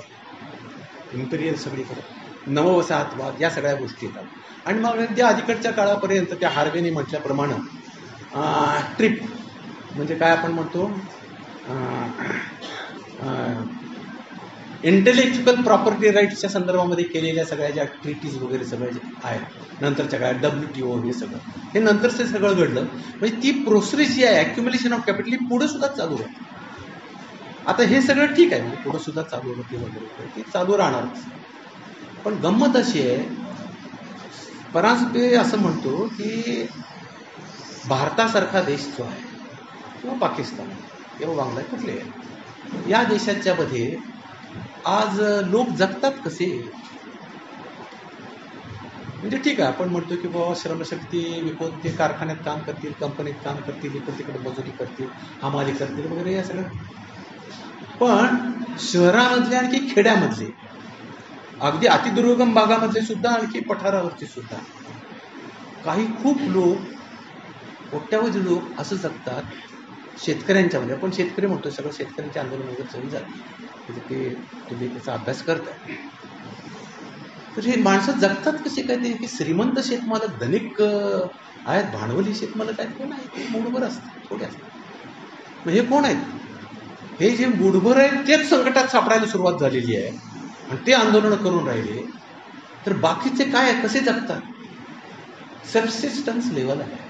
इम्पिरियल सगळीकडे नववसाहतवाद या सगळ्या गोष्टी येतात. आणि मग त्या अलीकडच्या काळापर्यंत त्या हार्वेने म्हटल्याप्रमाणे ट्रिप म्हणजे काय आपण म्हणतो, इंटेलेक्च्युअल प्रॉपर्टी राईट्सच्या संदर्भामध्ये केलेल्या सगळ्या ज्या ट्रीटीज वगैरे सगळ्या जे आहेत नंतरच्या काळात, WTO हे सगळं, हे नंतरचं सगळं घडलं. म्हणजे ती प्रोसेस जी आहे अक्युम्युलेशन ऑफ कॅपिटल ही पुढे सुद्धा चालू आहे. आता हे सगळं ठीक आहे, म्हणजे पुढे सुद्धा चालू होते वगैरे, ती चालू राहणारच. पण गंमत अशी आहे, परांजपे असं म्हणतो की भारतासारखा देश जो आहे किंवा पाकिस्तान किंवा बांगला कुठले आहे, या देशाच्या मध्ये आज लोक जगतात कसे. म्हणजे ठीक आहे, आपण म्हणतो की बाबा श्रमशक्ती विकून ते कारखान्यात काम करतील, कंपनीत काम करतील, इकडे तिकडे मजुरी करतील, हमाली करतील वगैरे या सगळं. पण शहरामधले आणखी खेड्यामधले, अगदी अतिदुर्गम भागामधले सुद्धा, आणखी पठारावरचे सुद्धा काही खूप लोक, कोट्यावधी लोक असं जगतात शेतकऱ्यांच्या मध्ये. आपण शेतकरी म्हणतो, सगळं शेतकऱ्यांचे आंदोलन वगैरे सगळी झाली, म्हणजे ते तुम्ही त्याचा अभ्यास करताय. तर हे माणसं जगतात कसे काय, ते की श्रीमंत शेतमालक धनिक आहेत, भांडवली शेतमालक आहेत, कोण आहे ते मूडभर असतात, थोडे असतात. मग हे कोण आहेत, हे जे मूडभर आहेत तेच संकटात सापडायला सुरुवात झालेली आहे आणि ते आंदोलन करून राहिले. तर बाकीचे काय आहे, कसे जगतात. सबसिस्टन्स लेवल आहे,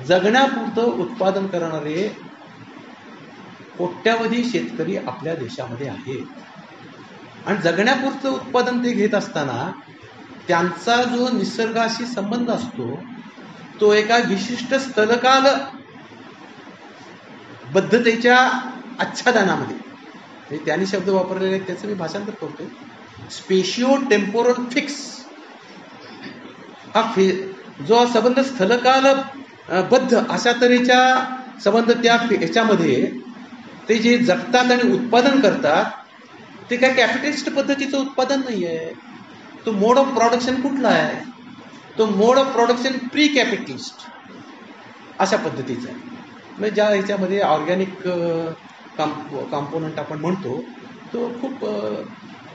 जगण्यापुरतं उत्पादन करणारे कोट्यावधी शेतकरी आपल्या देशामध्ये आहेत. आणि जगण्यापुरतं उत्पादन ते घेत असताना त्यांचा जो निसर्गाशी संबंध असतो तो एका विशिष्ट स्थलकाल बद्धतेच्या आच्छादनामध्ये, त्यांनी शब्द वापरलेले आहेत, त्याचं मी भाषांतर करतोय. स्पेशिओ टेम्पोरल फिक्स हा जो संबंध स्थलकाल बद्ध अशा तऱ्हेच्या संबंध त्या ह्याच्यामध्ये ते जे जगतात आणि उत्पादन करतात, ते काय कॅपिटलिस्ट पद्धतीचं उत्पादन नाही आहे. तो मोड ऑफ प्रोडक्शन कुठला आहे, तो मोड ऑफ प्रोडक्शन प्री कॅपिटलिस्ट अशा पद्धतीचा आहे. म्हणजे ज्या ह्याच्यामध्ये ऑर्गॅनिक कॉम्पोनंट आपण म्हणतो तो खूप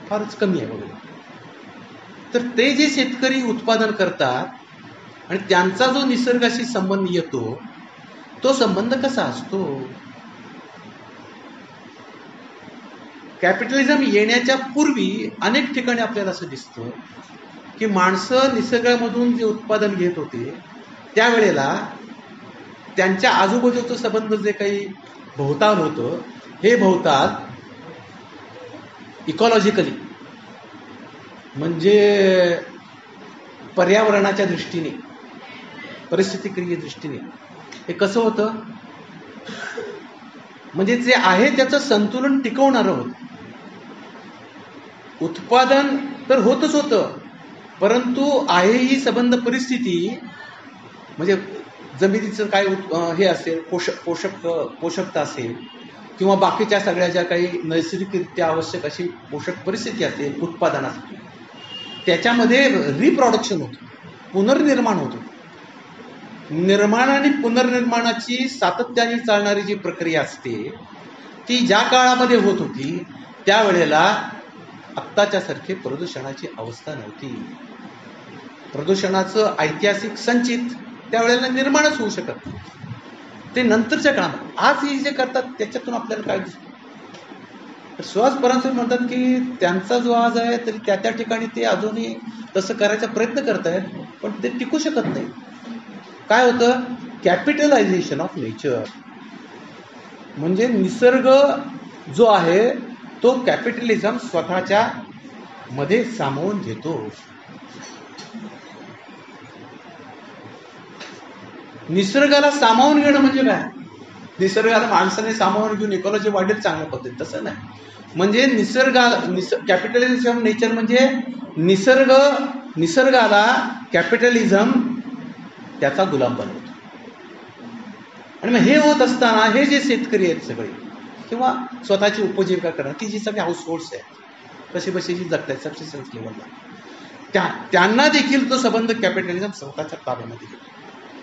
फारच कमी आहे वगैरे. तर ते जे शेतकरी उत्पादन करतात आणि त्यांचा जो निसर्गाशी संबंध येतो, तो संबंध कसा असतो. कॅपिटलिझम येण्याच्या पूर्वी अनेक ठिकाणी आपल्याला असं दिसतं की माणसं निसर्गामधून जे उत्पादन घेत होते त्यावेळेला त्यांच्या आजूबाजूचं संबंध जे काही भोवताल होतं, हे भोवताल इकॉलॉजिकली म्हणजे पर्यावरणाच्या दृष्टीने, परिस्थितीकीय दृष्टीने हे कसं होतं, म्हणजे जे आहे त्याचं संतुलन टिकवणारं होतं. उत्पादन तर होतच होतं, परंतु आहे ही संबंध परिस्थिती म्हणजे जमिनीचं काय हे असेल, पोषकता असेल किंवा बाकीच्या सगळ्या ज्या काही नैसर्गिकरित्या आवश्यक अशी पोषक परिस्थिती असेल उत्पादनासाठी, त्याच्यामध्ये रिप्रोडक्शन होतं, पुनर्निर्माण होतं. निर्माण आणि पुनर्निर्माणाची सातत्याने चालणारी जी प्रक्रिया असते ती ज्या काळामध्ये होत होती त्यावेळेला आत्ताच्या सारखे प्रदूषणाची अवस्था नव्हती. प्रदूषणाचं ऐतिहासिक संचित त्यावेळेला निर्माणच होऊ शकत नाही. ते नंतरच्या काळात आज हे जे करतात त्याच्यातून आपल्याला काय दिसतं, तर सुहास परांजपे म्हणतात की त्यांचा जो आज आहे तरी त्या ठिकाणी ते अजूनही तसं करायचा प्रयत्न करत आहेत, पण ते टिकू शकत नाही. काय होतं, कॅपिटलायझेशन ऑफ नेचर, म्हणजे निसर्ग जो आहे तो कॅपिटलिझम स्वतःच्या मध्ये सामावून घेतो. निसर्गाला सामावून घेणं म्हणजे काय, निसर्गाला माणसाने सामावून घेऊन इकॉलॉजी वाढेल चांगल्या पद्धतीने, तसं नाही. म्हणजे कॅपिटलिझम नेचर म्हणजे निसर्गाला कॅपिटलिझम त्याचा गुलाम बनवतो. आणि मग हे होत असताना हे जे शेतकरी आहेत सगळे किंवा स्वतःची उपजीविका करणं, ती जी सगळी हाऊस होल्ड्स आहेत कशी बशीची जगत आहेत सबसिस्टन्स लेवलला, त्यांना देखील तो संबंध कॅपिटलिझम स्वतःच्या ताब्यामध्ये घेतो.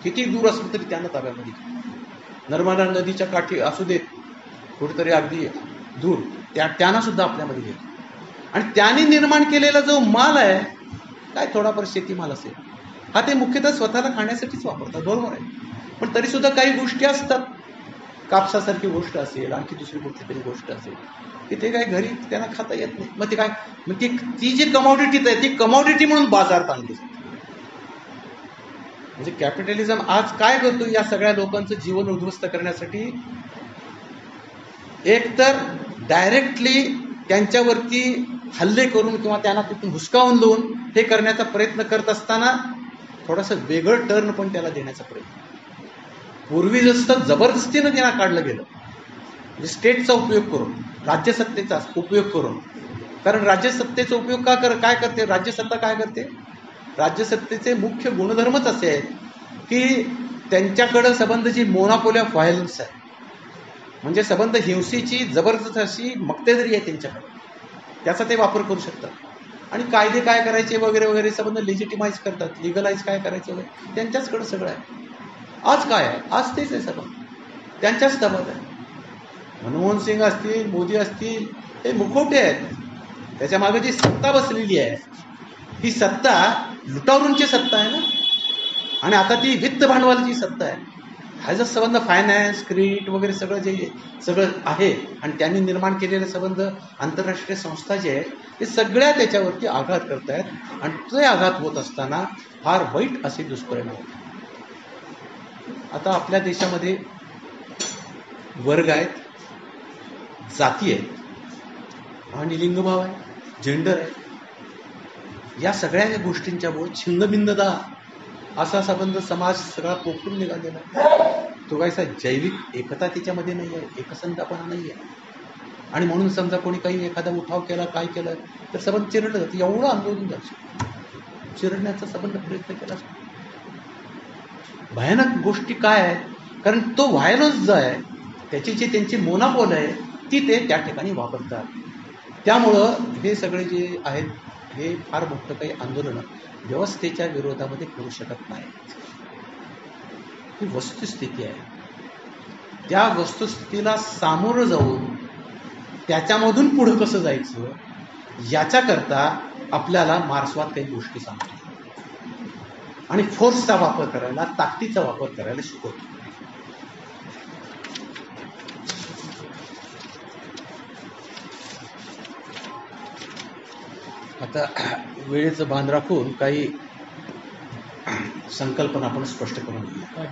किती दूर असलं तरी त्यांना ताब्यामध्ये घेतो. नर्मदा नदीच्या काठी असू देत, कुठेतरी अगदी दूर, त्यांना सुद्धा आपल्यामध्ये घेतो. आणि त्यांनी निर्माण केलेला जो माल आहे, काय थोडाफार शेतीमाल असेल, हा ते मुख्यतः स्वतःला खाण्यासाठीच वापरतात, बरोबर आहे. पण तरी सुद्धा काही गोष्टी असतात, कापसासारखी गोष्ट असेल, आणखी दुसरी कुठली तरी गोष्ट असेल की ते काही घरी त्यांना खाता येत नाही. मग ते काय, मग ती जी कमॉडिटी आहे ती कमॉडिटी म्हणून बाजारात आणली जाते. म्हणजे कॅपिटलिझम आज काय करतो, या सगळ्या लोकांचं जीवन उद्ध्वस्त करण्यासाठी एकतर डायरेक्टली त्यांच्यावरती हल्ले करून किंवा त्यांना तिथून हुसकावून लावून हे करण्याचा प्रयत्न करत असताना थोडंसं वेगळं टर्न पण त्याला देण्याचा प्रयत्न. पूर्वी जसं जबरदस्तीनं त्यांना काढलं गेलं, म्हणजे स्टेटचा उपयोग करून, राज्यसत्तेचा उपयोग करून. कारण राज्यसत्तेचा उपयोग काय करते, राज्यसत्ता काय करते, राज्यसत्तेचे मुख्य गुणधर्मच असे आहेत की त्यांच्याकडं संबंध जी मोनोपोली ऑफ व्हायलन्स आहे, म्हणजे संबंध हिंसेची जबरदस्त अशी मक्तेदारी आहे त्यांच्याकडे, त्याचा ते वापर करू शकतात. आणि कायदे काय करायचे वगैरे वगैरे संबंध लेजिटिमाइज करतात, लिगलाइज काय करायचं वगैरे त्यांच्याचकडे सगळं आहे. आज काय आहे, आज तेच आहे सगळं त्यांच्याच ताब्यात आहे. मनमोहन सिंग असतील, मोदी असतील, हे मुखवटे आहेत. त्याच्या मागे जी सत्ता बसलेली आहे ही सत्ता लुटारूंची सत्ता आहे ना, आणि आता ती वित्त भांडवलाची सत्ता आहे. हा जो संबंध फायनान्स, क्रेडिट वगैरे सगळं आहे, आणि त्यांनी निर्माण केलेले संबंध आंतरराष्ट्रीय संस्था जे आहेत ते सगळ्या त्याच्यावरती आघात करत आहेत. आणि ते आघात होत असताना फार वाईट असे दुष्परिणाम होतात. आता आपल्या देशामध्ये वर्ग आहेत, जाती आहेत आणि लिंगभाव आहे, जेंडर आहे. या सगळ्या गोष्टींच्यामुळे छिन्नभिन्नता असा संबंध समाज सगळा पोखरून निघालेला आहे. तो कायसा जैविक एकता त्याच्यामध्ये नाही आहे, एकसंधपणा नाही आहे. आणि म्हणून समजा कोणी काही एखादा उठाव केला, काय केलं तर संबंध चिरडलं जातं. एवढं आंदोलन जातं, चिरडण्याचा संबंध प्रयत्न केला. भयानक गोष्टी काय आहेत, कारण तो व्हायलन्स जो आहे त्याची जी त्यांची मोनोपोल आहे ती ते त्या ठिकाणी वापरतात. त्यामुळं हे सगळे जे आहेत हे फार मोठं काही आंदोलनं व्यवस्थेच्या विरोधामध्ये करू शकत नाहीत. ही वस्तुस्थिती आहे. त्या वस्तुस्थितीला सामोरं जाऊन त्याच्यामधून पुढं कसं जायचं याच्याकरता आपल्याला मार्क्सवाद काही गोष्टी सांगतो आणि फोर्सचा वापर करायला, ताकदीचा वापर करायला शिकवतो. आता आता वेळेचं भान राखून काही संकल्पना आपण स्पष्ट करून घेऊया.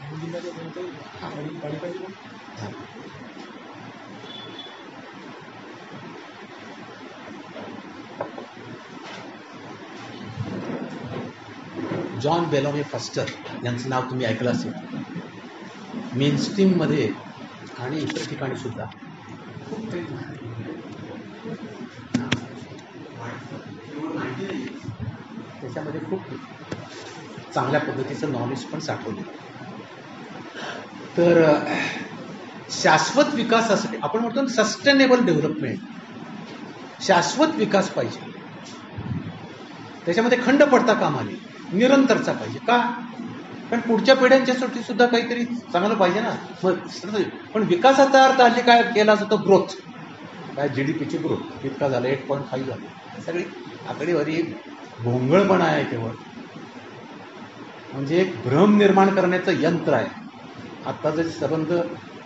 जॉन बेलॉमी फॉस्टर यांचं नाव तुम्ही ऐकलं असेल. मेनस्ट्रीममध्ये आणि इतर ठिकाणी सुद्धा त्याच्यामध्ये खूप चांगल्या पद्धतीचं नॉलेज पण साठवलं. तर शाश्वत विकासासाठी आपण म्हणतो सस्टेनेबल डेव्हलपमेंट, शाश्वत विकास पाहिजे. त्याच्यामध्ये खंड पडता कामा नये, निरंतरचा पाहिजे. का? कारण पुढच्या पिढ्यांच्यासाठी सुद्धा काहीतरी चांगलं पाहिजे ना. पण विकासाचा अर्थ हल्ली काय केला जातो? ग्रोथ. काय GDPची ग्रोथ इतका झाला, 8.5 झालं. सगळी आकडेवारी भोंगळपणा आहे केवळ. म्हणजे एक भ्रम निर्माण करण्याचं यंत्र आहे. आता जे संबंध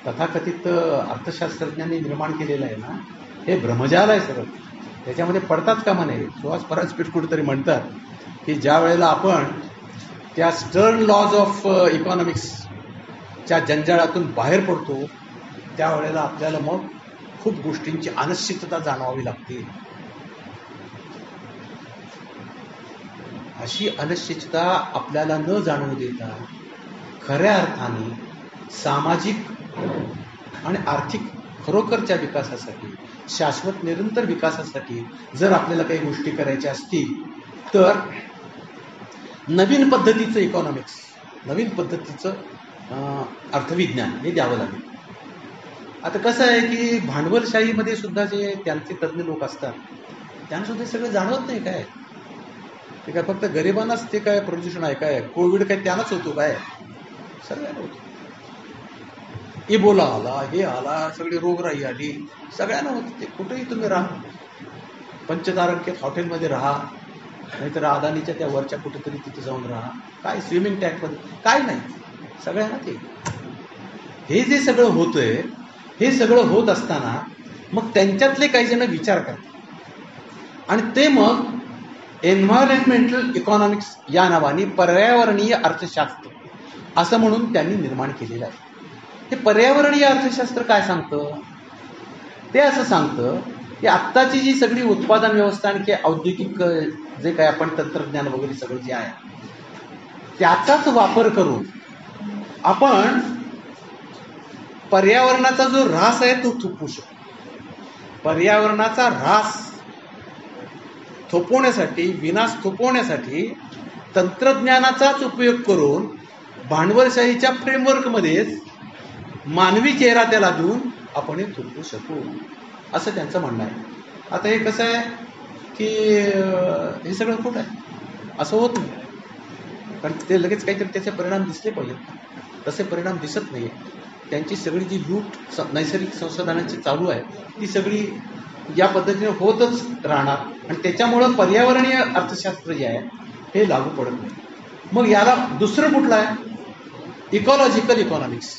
तथाकथित अर्थशास्त्रज्ञांनी निर्माण केलेलं आहे ना, हे भ्रमजाल आहे सगळं. त्याच्यामध्ये पडताच कामा नये. सुहास परांजपे कुठेतरी म्हणतात की ज्या वेळेला आपण त्या स्टर्न लॉज ऑफ इकॉनॉमिक्सच्या जंजाळातून बाहेर पडतो, त्यावेळेला आपल्याला मग खूप गोष्टींची अनिश्चितता जाणवावी लागते. अशी अनिश्चितता आपल्याला न जाणवू देता खऱ्या अर्थाने सामाजिक आणि आर्थिक खरोखरच्या विकासासाठी, शाश्वत निरंतर विकासासाठी जर आपल्याला काही गोष्टी करायच्या असतील तर नवीन पद्धतीचं इकॉनॉमिक्स, नवीन पद्धतीचं अर्थविज्ञान हे द्यावं लागेल. आता कसं आहे की भांडवलशाहीमध्ये सुद्धा जे त्यांचे तज्ज्ञ लोक असतात त्यांना सुद्धा सगळं जाणवत नाही. काय ते काय फक्त गरिबांनाच ते काय प्रदूषण आहे, काय कोविड काय त्यांनाच होतो, काय सगळ्यांना होतो. इबोला आला, हे आला, सगळी रोगराई आली, सगळ्यांना होतं. ते कुठेही तुम्ही राहा, पंचतारंकित हॉटेलमध्ये राहा, नाहीतर अदानीच्या त्या वरच्या कुठेतरी तिथे जाऊन राहा, काय स्विमिंग टँकमध्ये, काय नाही, सगळ्यांना ते. हे जे सगळं होतंय, हे सगळं होत असताना मग त्यांच्यातले काही जण विचार करतात आणि ते मग एन्व्हायरमेंटल इकॉनॉमिक्स या नावाने पर्यावरणीय अर्थशास्त्र असं म्हणून त्यांनी निर्माण केलेलं आहे. हे पर्यावरणीय अर्थशास्त्र काय सांगतं? ते असं सांगतं की आत्ताची जी सगळी उत्पादन व्यवस्था आणि औद्योगिक जे काय आपण तंत्रज्ञान वगैरे सगळं जे आहे त्याचाच वापर करून आपण पर्यावरणाचा जो ऱ्हास आहे तो थोपवू शकतो. पर्यावरणाचा ऱ्हास थोपवण्यासाठी, विनाश थोपवण्यासाठी तंत्रज्ञानाचाच उपयोग करून भांडवलशाहीच्या फ्रेमवर्कमध्येच मानवी चेहरा त्याला देऊन आपण हे थोपवू शकू, असं त्यांचं म्हणणं आहे. आता हे कसं आहे की हे सगळं खोटं आहे, असं होत नाही. कारण ते लगेच काहीतरी त्याचे परिणाम दिसले पाहिजेत, तसे परिणाम दिसत नाही. त्यांची सगळी जी लूट नैसर्गिक संसाधनांची चालू आहे ती सगळी या पद्धतीने होतच राहणार आणि त्याच्यामुळं पर्यावरणीय अर्थशास्त्र जे आहे हे लागू पडत नाही. मग याला दुसरं कुठलं आहे? इकॉलॉजिकल इकॉनॉमिक्स,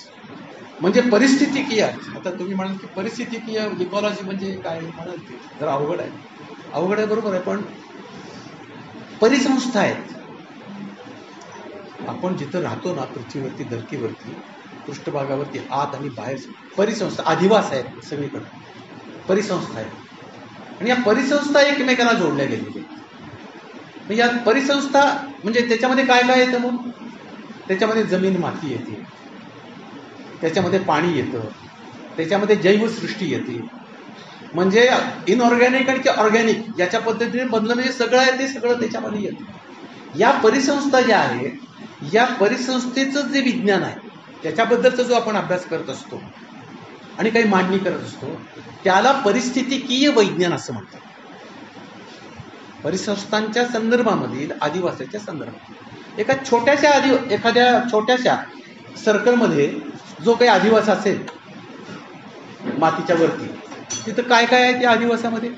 म्हणजे परिस्थितिकीय. आता तुम्ही म्हणाल की परिस्थितिकीय इकॉलॉजी म्हणजे काय म्हणाल, ते जरा अवघड आहे. अवघड आहे, बरोबर आहे, पण परिसंस्था आहेत. आपण जिथं राहतो ना, पृथ्वीवरती, धरतीवरती, पृष्ठभागावरती, आत आणि बाहेर परिसंस्था, अधिवास आहेत सगळीकडे, परिसंस्था आहेत आणि या परिसंस्था एकमेकांना जोडल्या गेलेल्या आहेत. या परिसंस्था म्हणजे त्याच्यामध्ये काय काय येतं? मग त्याच्यामध्ये जमीन, माती येते, त्याच्यामध्ये पाणी येतं, त्याच्यामध्ये जैवसृष्टी येते, म्हणजे इनऑर्गॅनिक आणि ऑर्गॅनिक याच्या पद्धतीने बनलं जे सगळं आहे ते सगळं त्याच्यामध्ये येतं. या परिसंस्था ज्या आहेत, या परिसंस्थेचं जे विज्ञान आहे त्याच्याबद्दलचा जो आपण अभ्यास करत असतो आणि काही मांडणी करत असतो त्याला परिस्थितिकीय वैज्ञान असं म्हणतात. परिसंस्थांच्या संदर्भामधील, आदिवासाच्या संदर्भात एखाद्या छोट्याशा सर्कलमध्ये जो काही आदिवास असेल मातीच्या वरती, तिथं काय काय आहे त्या आदिवासामध्ये?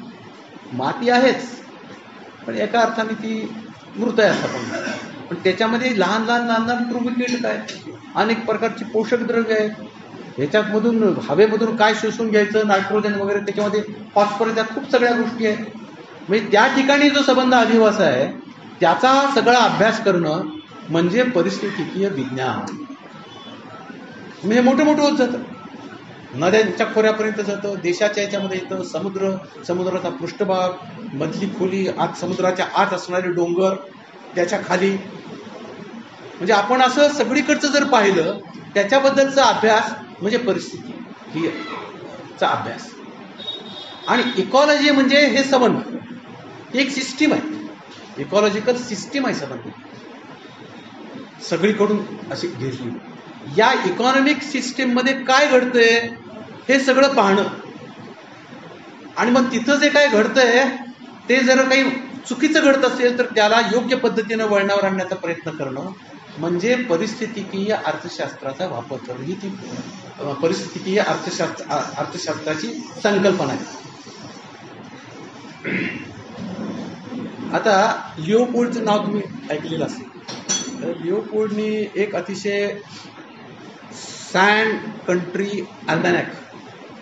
माती आहेच, पण एका अर्थाने ती मृत आहे असं पण. पण त्याच्यामध्ये लहान लहान लहान लहान कृमिकीटक आहेत, अनेक प्रकारची पोषक द्रव्य आहेत, ह्याच्यामधून हवेमधून काय शोषून घ्यायचं, नायट्रोजन वगैरे, त्याच्यामध्ये फॉस्फरस, खूप सगळ्या गोष्टी आहेत. म्हणजे त्या ठिकाणी जो संबंध अधिवास आहे त्याचा सगळा अभ्यास करणं म्हणजे परिस्थितीकीय विज्ञान. म्हणजे मोठं मोठं होत जातं, नद्यांच्या खोऱ्यापर्यंत जातं, देशाच्या याच्यामध्ये येतं, समुद्राचा पृष्ठभाग, मधली खोली, आत समुद्राच्या आत असणारे डोंगर, त्याच्या खाली, म्हणजे आपण असं सगळीकडचं जर पाहिलं त्याच्याबद्दलचा अभ्यास म्हणजे परिस्थितीचा अभ्यास. आणि इकॉलॉजी म्हणजे हे संबंध, एक सिस्टीम आहे, इकॉलॉजिकल सिस्टीम आहे संबंध, सगळीकडून अशी घेतली. या इकॉनॉमिक सिस्टीम मध्ये काय घडतंय हे सगळं पाहणं, आणि मग तिथं जे काय घडतंय ते जर काही चुकीचं घडत असेल तर त्याला योग्य पद्धतीनं वळणावर आणण्याचा प्रयत्न करणं म्हणजे परिस्थितीकीय अर्थशास्त्राचा वापर करणं. ही ती परिस्थितीकीय अर्थशास्त्राची संकल्पना आहे. आता लिओपोल्डचं नाव तुम्ही ऐकलेलं असेल. तर लिओपोल्डनी एक अतिशय सँड कंट्री अल्मॅनॅक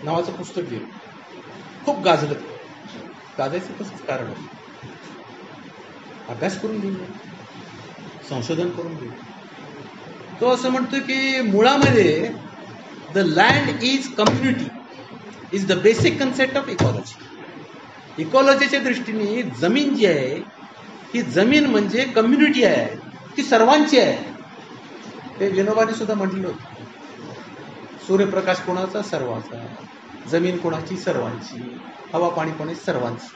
नावाचं पुस्तक लिहिलं. खूप गाजलं. गाजायचं कसंच कारण आहे, अभ्यास करून लिहिलं, संशोधन करून लिहिलं. तो असं म्हणतो की मुळामध्ये the land is community is the basic concept of ecology. इकॉलॉजीच्या दृष्टीने जमीन जी आहे ही जमीन म्हणजे कम्युनिटी आहे, ती सर्वांची आहे. ते विनोबाने सुद्धा म्हटलेलं होतं, सूर्यप्रकाश कोणाचा? सर्वांचा. जमीन कोणाची? सर्वांची. हवा पाणी कोणाची? सर्वांची.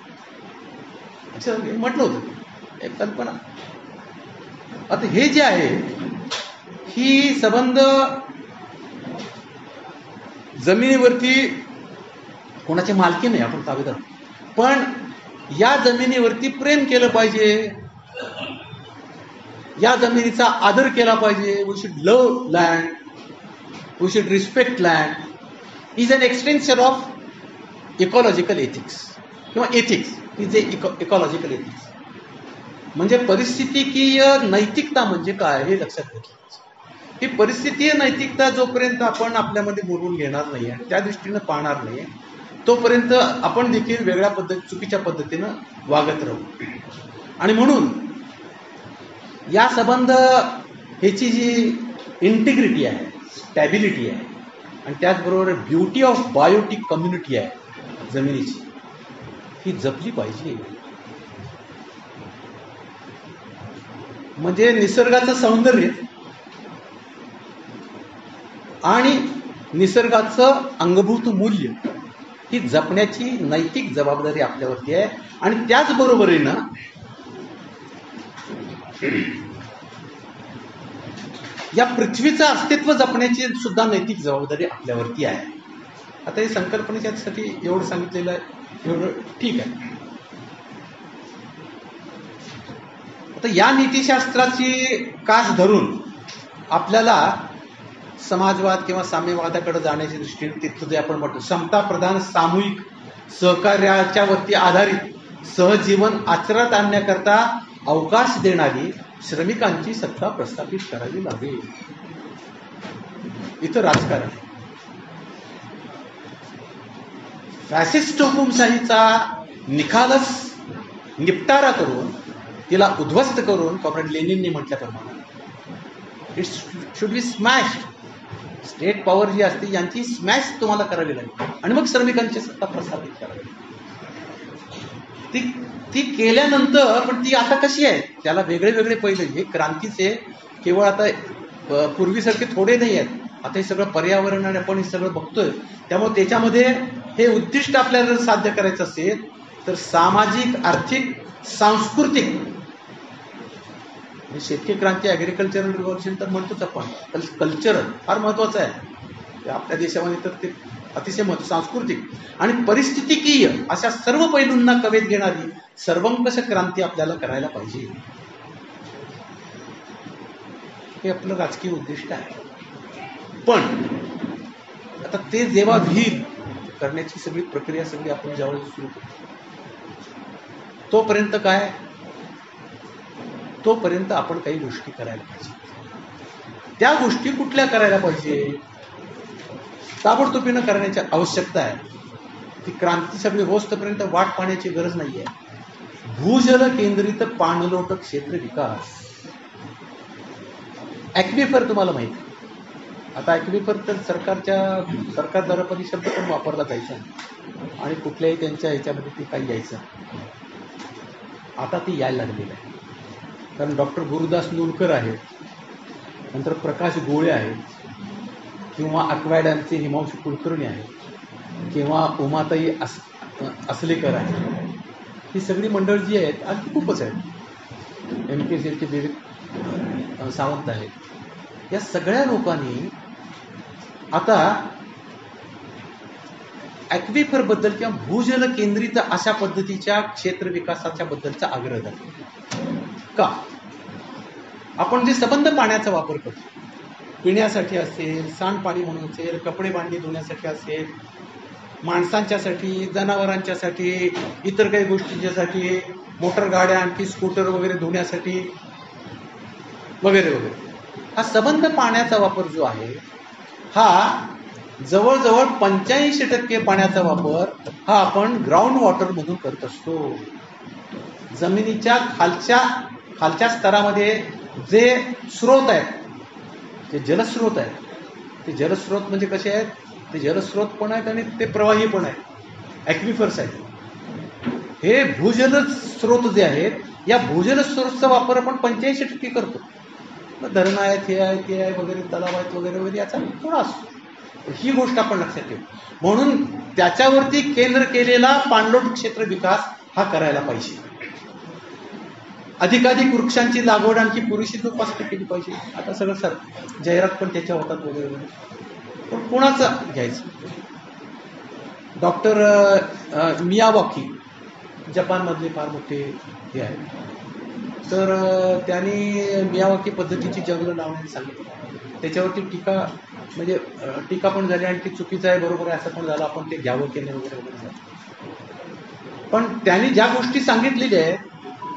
असं म्हटलं होतं, एक कल्पना. आता हे जे आहे ही संबंध जमिनीवरती कोणाची मालकी नाही, आपण ताबेदार, पण या जमिनीवरती प्रेम केलं पाहिजे, या जमिनीचा आदर केला पाहिजे. We should love land, we should respect land is an extension of ecological ethics किंवा ethics is a ecological ethics. म्हणजे परिस्थितीकीय नैतिकता म्हणजे काय हे लक्षात घेतलं. ही परिस्थितीय नैतिकता जोपर्यंत आपण आपल्यामध्ये बोलवून घेणार नाही आणि त्या दृष्टीनं पाहणार नाही तोपर्यंत आपण देखील वेगळ्या चुकीच्या पद्धतीनं वागत राहू. आणि म्हणून या संबंध ह्याची जी इंटिग्रिटी आहे, स्टॅबिलिटी आहे, आणि त्याचबरोबर ब्युटी ऑफ बायोटिक कम्युनिटी आहे जमिनीची, ही जपली पाहिजे. म्हणजे निसर्गाचं सौंदर्य आणि निसर्गाचं अंगभूत मूल्य ही जपण्याची नैतिक जबाबदारी आपल्यावरती आहे. आणि त्याचबरोबरीनं या पृथ्वीचं अस्तित्व जपण्याची सुद्धा नैतिक जबाबदारी आपल्यावरती आहे. आता हे संकल्पनेच्यासाठी एवढं सांगितलेलं आहे, एवढं ठीक आहे. आता या नीतिशास्त्राची कास धरून आपल्याला समाजवाद किंवा साम्यवादाकडे जाण्याच्या दृष्टीने तिथं जे आपण म्हणतो समता प्रधान सामूहिक सहकार्याच्या वरती आधारित सहजीवन आचरणात आणण्याकरता अवकाश देणारी श्रमिकांची सत्ता प्रस्थापित करावी लागेल. इथं राजकारण आहे. फॅसिस्ट हुकुमशाहीचा निखालस निपटारा करून तिला उद्ध्वस्त करून कॉम्रेड लेनिनने म्हटल्याप्रमाणे it should be smashed. State power जी असते यांची स्मॅश तुम्हाला करावी लागेल आणि मग श्रमिकांची सत्ता प्रस्थापित करावी. ती केल्यानंतर पण ती आता कशी आहे त्याला वेगळे वेगळे पैलू. हे क्रांतीचे केवळ आता पूर्वीसारखे थोडे नाही आहेत. आता हे सगळं पर्यावरण आणि आपण हे सगळं बघतोय. त्यामुळे त्याच्यामध्ये हे उद्दिष्ट आपल्याला जर साध्य करायचं असेल तर सामाजिक, आर्थिक, सांस्कृतिक, शेतकरी क्रांती, ॲग्रिकल्चरल रिव्हॉल्युशन तर म्हणतोच आपण, कल्चरल फार महत्वाचं आहे आपल्या देशामध्ये. तर ते अतिशय महत्व, सांस्कृतिक आणि परिस्थितीकीय अशा सर्व पैलूंना कवेत घेणारी सर्वंकष क्रांती आपल्याला करायला पाहिजे. हे आपलं राजकीय उद्दिष्ट आहे. पण आता ते जेव्हा व्हील करण्याची सगळी प्रक्रिया सगळी आपण ज्यावेळी सुरू करतो तोपर्यंत काय, तोपर्यंत आपण काही गोष्टी करायला पाहिजे. त्या गोष्टी कुठल्या करायला पाहिजे? ताबडतोबीनं करण्याची आवश्यकता आहे. ती क्रांती सगळी होस्तपर्यंत वाट पाहण्याची गरज नाही आहे. भूजल केंद्रित पाणलोट क्षेत्र विकास. ॲक्विफर तुम्हाला माहिती आहे. आता ॲक्विफर तर सरकार द्वारे शब्द पण वापरला जायचा आणि कुठल्याही त्यांच्या ह्याच्यामध्ये ते काही यायचं. आता ती यायला लागलेलं आहे. कारण डॉक्टर गुरुदास लुलकर आहेत, नंतर प्रकाश गोळे आहेत, किंवा अक्वाडॅमचे हिमांशू कुलकर्णी आहेत, किंवा उमाताई असलेकर आहेत. ही सगळी मंडळ जी आहेत आणि ती खूपच आहेत. MPCLचे विवेक सावंत आहेत. या सगळ्या लोकांनी आता ॲक्विफर बद्दल किंवा भूजल केंद्रित अशा पद्धतीच्या क्षेत्र विकासाच्या बद्दलचा आग्रह धरला. का? आपण जे सबंध पाण्याचा वापर करतो, पिण्यासाठी असेल, सांडपाणी म्हणून असेल, कपडे भांडी धुण्यासाठी असेल, माणसांच्यासाठी, जनावरांच्यासाठी, इतर काही गोष्टींच्यासाठी, मोटर गाड्या आणखी स्कूटर वगैरे धुण्यासाठी वगैरे वगैरे, हा सबंध पाण्याचा वापर जो आहे हा जवळजवळ 85% पाण्याचा वापर हा आपण ग्राउंड वॉटरमधून करत असतो. जमिनीच्या खालच्या स्तरामध्ये जे स्रोत आहेत, जे जलस्रोत आहेत, ते जलस्रोत म्हणजे कसे आहेत? ते जलस्रोत पण आहेत आणि ते प्रवाही पण आहेत, ॲक्विफर्स आहेत. हे भूजल स्रोत जे आहेत, या भूजल स्रोतचा वापर आपण 85% करतो. धरणं आहेत, हे आहे, ते आहे वगैरे, तलाव आहेत वगैरे वगैरे, याचा थोडा असतो. ही गोष्ट आपण लक्षात ठेवू. म्हणून त्याच्यावरती केंद्र केलेला पाणलोट क्षेत्र विकास हा करायला पाहिजे. अधिकाधिक वृक्षांची लागवड आणखी पुरेशी जोपासना केली पाहिजे. आता सगळं जाहिरात पण त्याच्या होतात वगैरे वगैरे. पण कोणाचं घ्यायचं? डॉक्टर मियावाकी जपानमधले फार मोठे हे आहेत. तर त्यांनी मियावाकी पद्धतीची जंगलं लावण्याने सांगितलं. त्याच्यावरती टीका पण झाली आणि ती चुकीचं आहे, बरोबर आहे असं पण झालं. आपण ते घ्यावं केलं वगैरे वगैरे झालं. पण त्यांनी ज्या गोष्टी सांगितलेल्या आहेत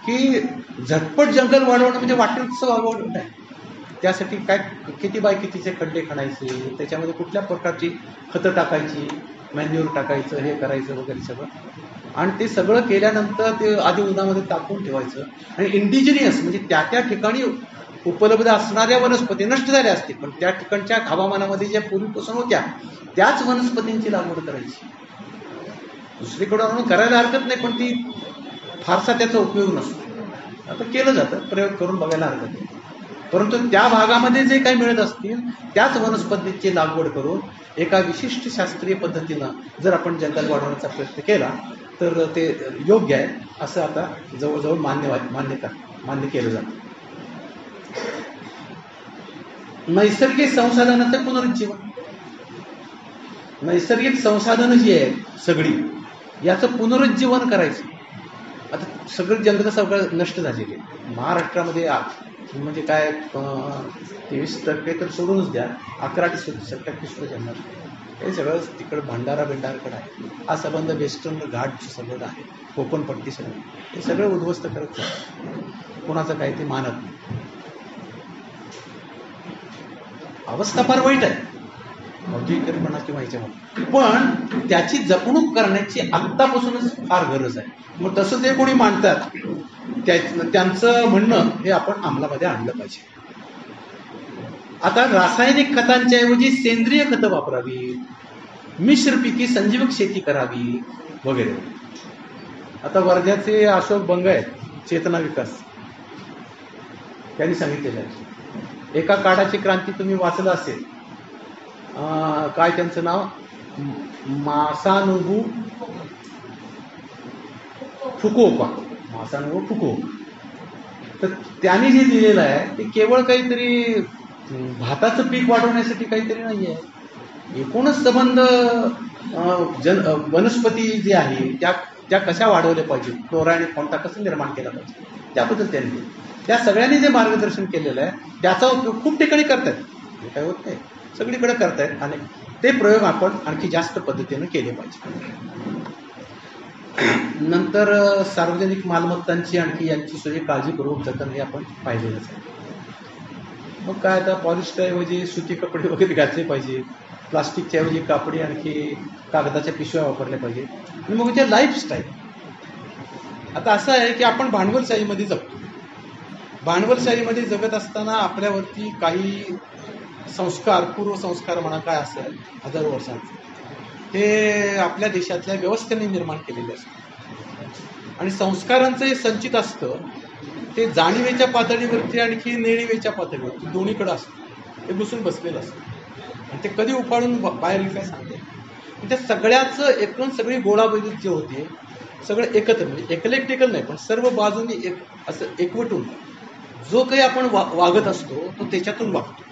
की झटपट जंगल वाढवणं म्हणजे वाटेचं वाढवणं नाही. त्यासाठी काय किती बाय कितीचे खड्डे खणायचे, त्याच्यामध्ये कुठल्या प्रकारची खतं टाकायची, मॅन्युअर टाकायचं, हे करायचं वगैरे सगळं. आणि ते सगळं केल्यानंतर ते आधी उन्हामध्ये टाकून ठेवायचं. आणि इंडिजिनियस म्हणजे त्या ठिकाणी उपलब्ध असणाऱ्या वनस्पती नष्ट झाल्या असतील, पण त्या ठिकाणच्या हवामानामध्ये ज्या पूर्वीपासून होत्या त्याच वनस्पतींची लागवड करायची. दुसरीकडे आणून करायला हरकत नाही, पण ती फारसा त्याचा उपयोग नसतो. आता केलं जातं, प्रयोग करून बघायला हरकत नाही. परंतु त्या भागामध्ये जे काही मिळत असतील त्याच वनस्पतींची लागवड करून एका विशिष्ट शास्त्रीय पद्धतीनं जर आपण जंगल वाढवण्याचा प्रयत्न केला तर ते योग्य आहे असं आता जवळजवळ मान्य केलं जातं. नैसर्गिक संसाधनाचं पुनरुज्जीवन. नैसर्गिक संसाधनं जी आहेत सगळी, याचं पुनरुज्जीवन करायचं. आता सगळं सगळं नष्ट झालेले महाराष्ट्रामध्ये म्हणजे काय 23% तर सोडूनच द्या, 11% सुद्धा जंगल. हे सगळं तिकडं भंडाराकडे आहे. हा संबंध वेस्टर्न घाटचं सगळं आहे, कोकणपट्टी सगळं, हे सगळं उद्ध्वस्त करत नाही. कोणाचं काय ते मानत नाही. अवस्था फार वाईट आहे औद्योगिकरणा किंवा ह्याच्यामध्ये, पण त्याची जपणूक करण्याची आत्तापासूनच फार गरज आहे. मग तसं जे कोणी मांडतात त्यांचं म्हणणं हे आपण अंमलामध्ये आणलं पाहिजे. आता रासायनिक खतांच्या ऐवजी सेंद्रिय खतं वापरावी, मिश्र पिकी संजीवक शेती करावी वगैरे. आता वर्ध्याचे अशोक बंग आहेत, चेतना विकास, त्यांनी सांगितलेलं आहे. एका काळाची क्रांती तुम्ही वाचलं असेल, काय त्यांचं नाव, मासानोबु फुकुओका. तर त्यांनी जे दिलेलं आहे ते केवळ काहीतरी भाताचं पीक वाढवण्यासाठी काहीतरी नाही आहे. एकूणच संबंध वनस्पती जी आहे त्या कशा वाढवल्या पाहिजे, फ्लोरा आणि फॉन्टा कसं निर्माण केला पाहिजे, त्याबद्दल त्यांनी त्या सगळ्यांनी जे मार्गदर्शन केलेलं आहे त्याचा उपयोग खूप ठिकाणी करतायत. हे काय होत नाही, सगळीकडे करतायत. आणि ते प्रयोग आपण आणखी जास्त पद्धतीनं केले पाहिजे. नंतर सार्वजनिक मालमत्तांची आणखी यांची सोयी काळजीपूर्वक जतन हे आपण पाहिलेलंच आहे. मग काय, आता पॉलिस्टरऐवजी सुती कपडे वगैरे घातले पाहिजे, प्लास्टिकच्या ऐवजी कापडी आणखी कागदाच्या पिशव्या वापरल्या पाहिजे. आणि मग त्या लाईफस्टाईल, आता असं आहे की आपण भांडवलशाहीमध्ये जगतो. भांडवलशाहीमध्ये जगत असताना आपल्यावरती काही संस्कार, पूर्वसंस्कार म्हणा काय असेल, हजारो वर्षांचे, हे आपल्या देशातल्या व्यवस्थेने निर्माण केलेले असतात. आणि संस्कारांचं हे संचित असतं ते जाणीवेच्या पातळीवरती आणखी नेणीवेच्या पातळीवरती दोन्हीकडे असतं. ते घुसून बसलेलं असतं आणि ते कधी उफाळून बाहेर येईल काय सांगते. त्या सगळ्याचं एकूण सगळी गोळाबैल जे होते सगळं एकत्र, म्हणजे इक्लेक्टिकल नाही पण सर्व बाजूनी असं एकवटून जो काही आपण वागत असतो तो त्याच्यातून वागतो.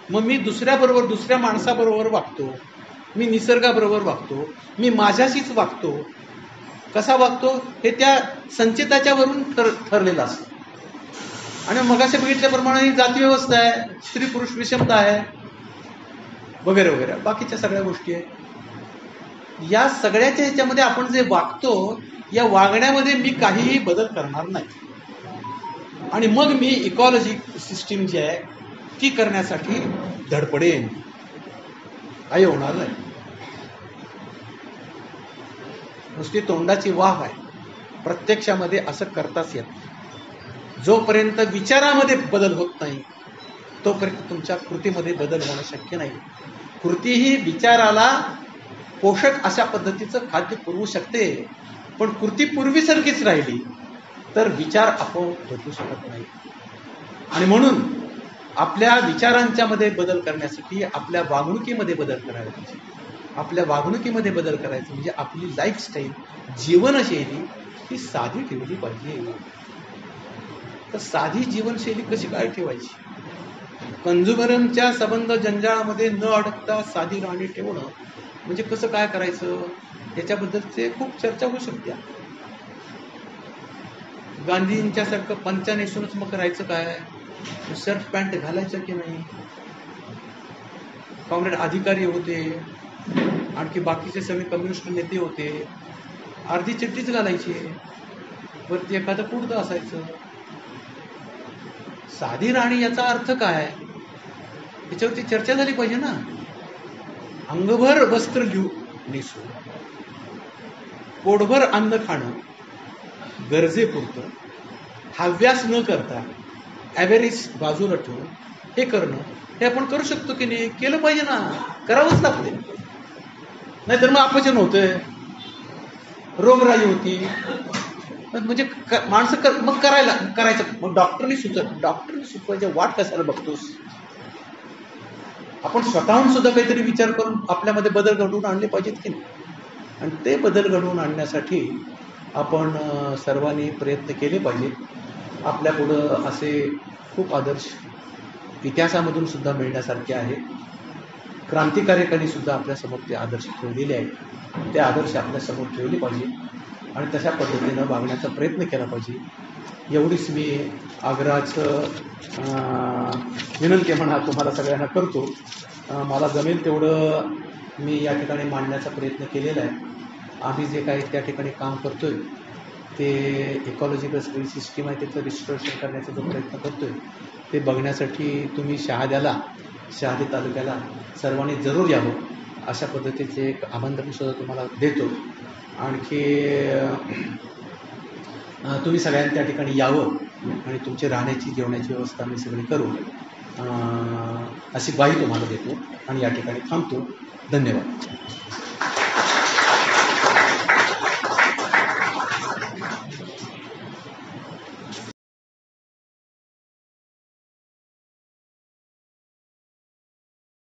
मग मी दुसऱ्याबरोबर, दुसऱ्या माणसाबरोबर वागतो, मी निसर्गाबरोबर वागतो, मी माझ्याशीच वागतो. कसा वागतो हे त्या संचिताच्या वरून ठरलेलं असतं. आणि मगाशी बघितल्याप्रमाणे ही जाती व्यवस्था आहे, स्त्री पुरुष विषमता आहे वगैरे वगैरे, बाकीच्या सगळ्या गोष्टी आहेत. या सगळ्याच्या ह्याच्यामध्ये आपण जे वागतो या वागण्यामध्ये मी काहीही बदल करणार नाही. आणि मग मी इकॉलॉजी सिस्टीम जी आहे ती करण्यासाठी धडपडेन, काही होणार नाही. नुसती तोंडाची वाह आहे, प्रत्यक्षामध्ये असं करताच येत नाही. जोपर्यंत विचारामध्ये बदल होत नाही तोपर्यंत तुमच्या कृतीमध्ये बदल होणं शक्य नाही. कृती ही विचाराला पोषक अशा पद्धतीचं खाद्य पुरवू शकते, पण कृती पूर्वीसारखीच राहिली तर विचार आपोआप बदलू शकत नाही. आणि म्हणून आपल्या विचारांच्या मध्ये बदल करण्यासाठी आपल्या वागणुकीमध्ये बदल करायला पाहिजे. आपल्या वागणुकीमध्ये बदल करायचं म्हणजे आपली लाईफस्टाईल, जीवनशैली ही साधी ठेवली पाहिजे. तर साधी जीवनशैली कशी काय ठेवायची? कंझ्युमरच्या संबंध जंजाळामध्ये न अडकता साधी राहणी ठेवणं म्हणजे कसं काय करायचं याच्याबद्दलचे खूप चर्चा होऊ शकते. गांधींच्या सारखं पंचा नेसूनच मग करायचं काय? शर्ट पॅन्ट घालायचं की नाही? काँग्रेस अधिकारी होते, आणखी बाकीचे सगळे कम्युनिस्ट नेते होते, अर्धी चिठ्ठीच घालायची, वरती एखादं कुर्तं असायचं. साधी राहणी याचा अर्थ काय याच्यावरती चर्चा झाली पाहिजे ना. अंगभर वस्त्र नेसू, पोटभर अन्न खाणं, गरजेपुरतं, हव्यास न करता ॲव्हरेज बाजूला ठेवून हे करणं, हे आपण करू शकतो की नाही? केलं पाहिजे ना, करावंच लागते. नाहीतर मग अपचन होतंय, रोगराई होती, म्हणजे माणसं मग करायचं. मग डॉक्टरनी सुचवायच्या वाट कशाला बघतोस? आपण स्वतःहून सुद्धा काहीतरी विचार करून आपल्यामध्ये बदल घडवून आणले पाहिजेत की नाही? आणि ते बदल घडवून आणण्यासाठी आपण सर्वांनी प्रयत्न केले पाहिजेत. आपल्यापुढं असे खूप आदर्श इतिहासामधून सुद्धा मिळण्यासारखे आहे. क्रांतिकारकांनी सुद्धा आपल्यासमोर ते आदर्श ठेवलेले आहेत. ते आदर्श आपल्यासमोर ठेवले पाहिजे आणि तशा पद्धतीनं वागण्याचा प्रयत्न केला पाहिजे. एवढीच मी आग्रहाचं विनंती म्हणा तुम्हाला सगळ्यांना करतो. मला जमेल तेवढं मी या ठिकाणी मांडण्याचा प्रयत्न केलेला आहे. आम्ही जे काही त्या ठिकाणी काम करतोय ते इकॉलॉजिकल सगळी सिस्टीम आहे त्याचं रिस्टोरेशन करण्याचा जो प्रयत्न करतोय ते बघण्यासाठी तुम्ही शहादे तालुक्याला सर्वांनी जरूर यावं अशा पद्धतीचे एक आमंत्रणसुद्धा तुम्हाला देतो. आणखी तुम्ही सगळ्यांनी त्या ठिकाणी यावं आणि तुमची राहण्याची जेवणाची व्यवस्था आम्ही सगळी करू अशी ग्वाही तुम्हाला देतो आणि या ठिकाणी थांबतो. धन्यवाद.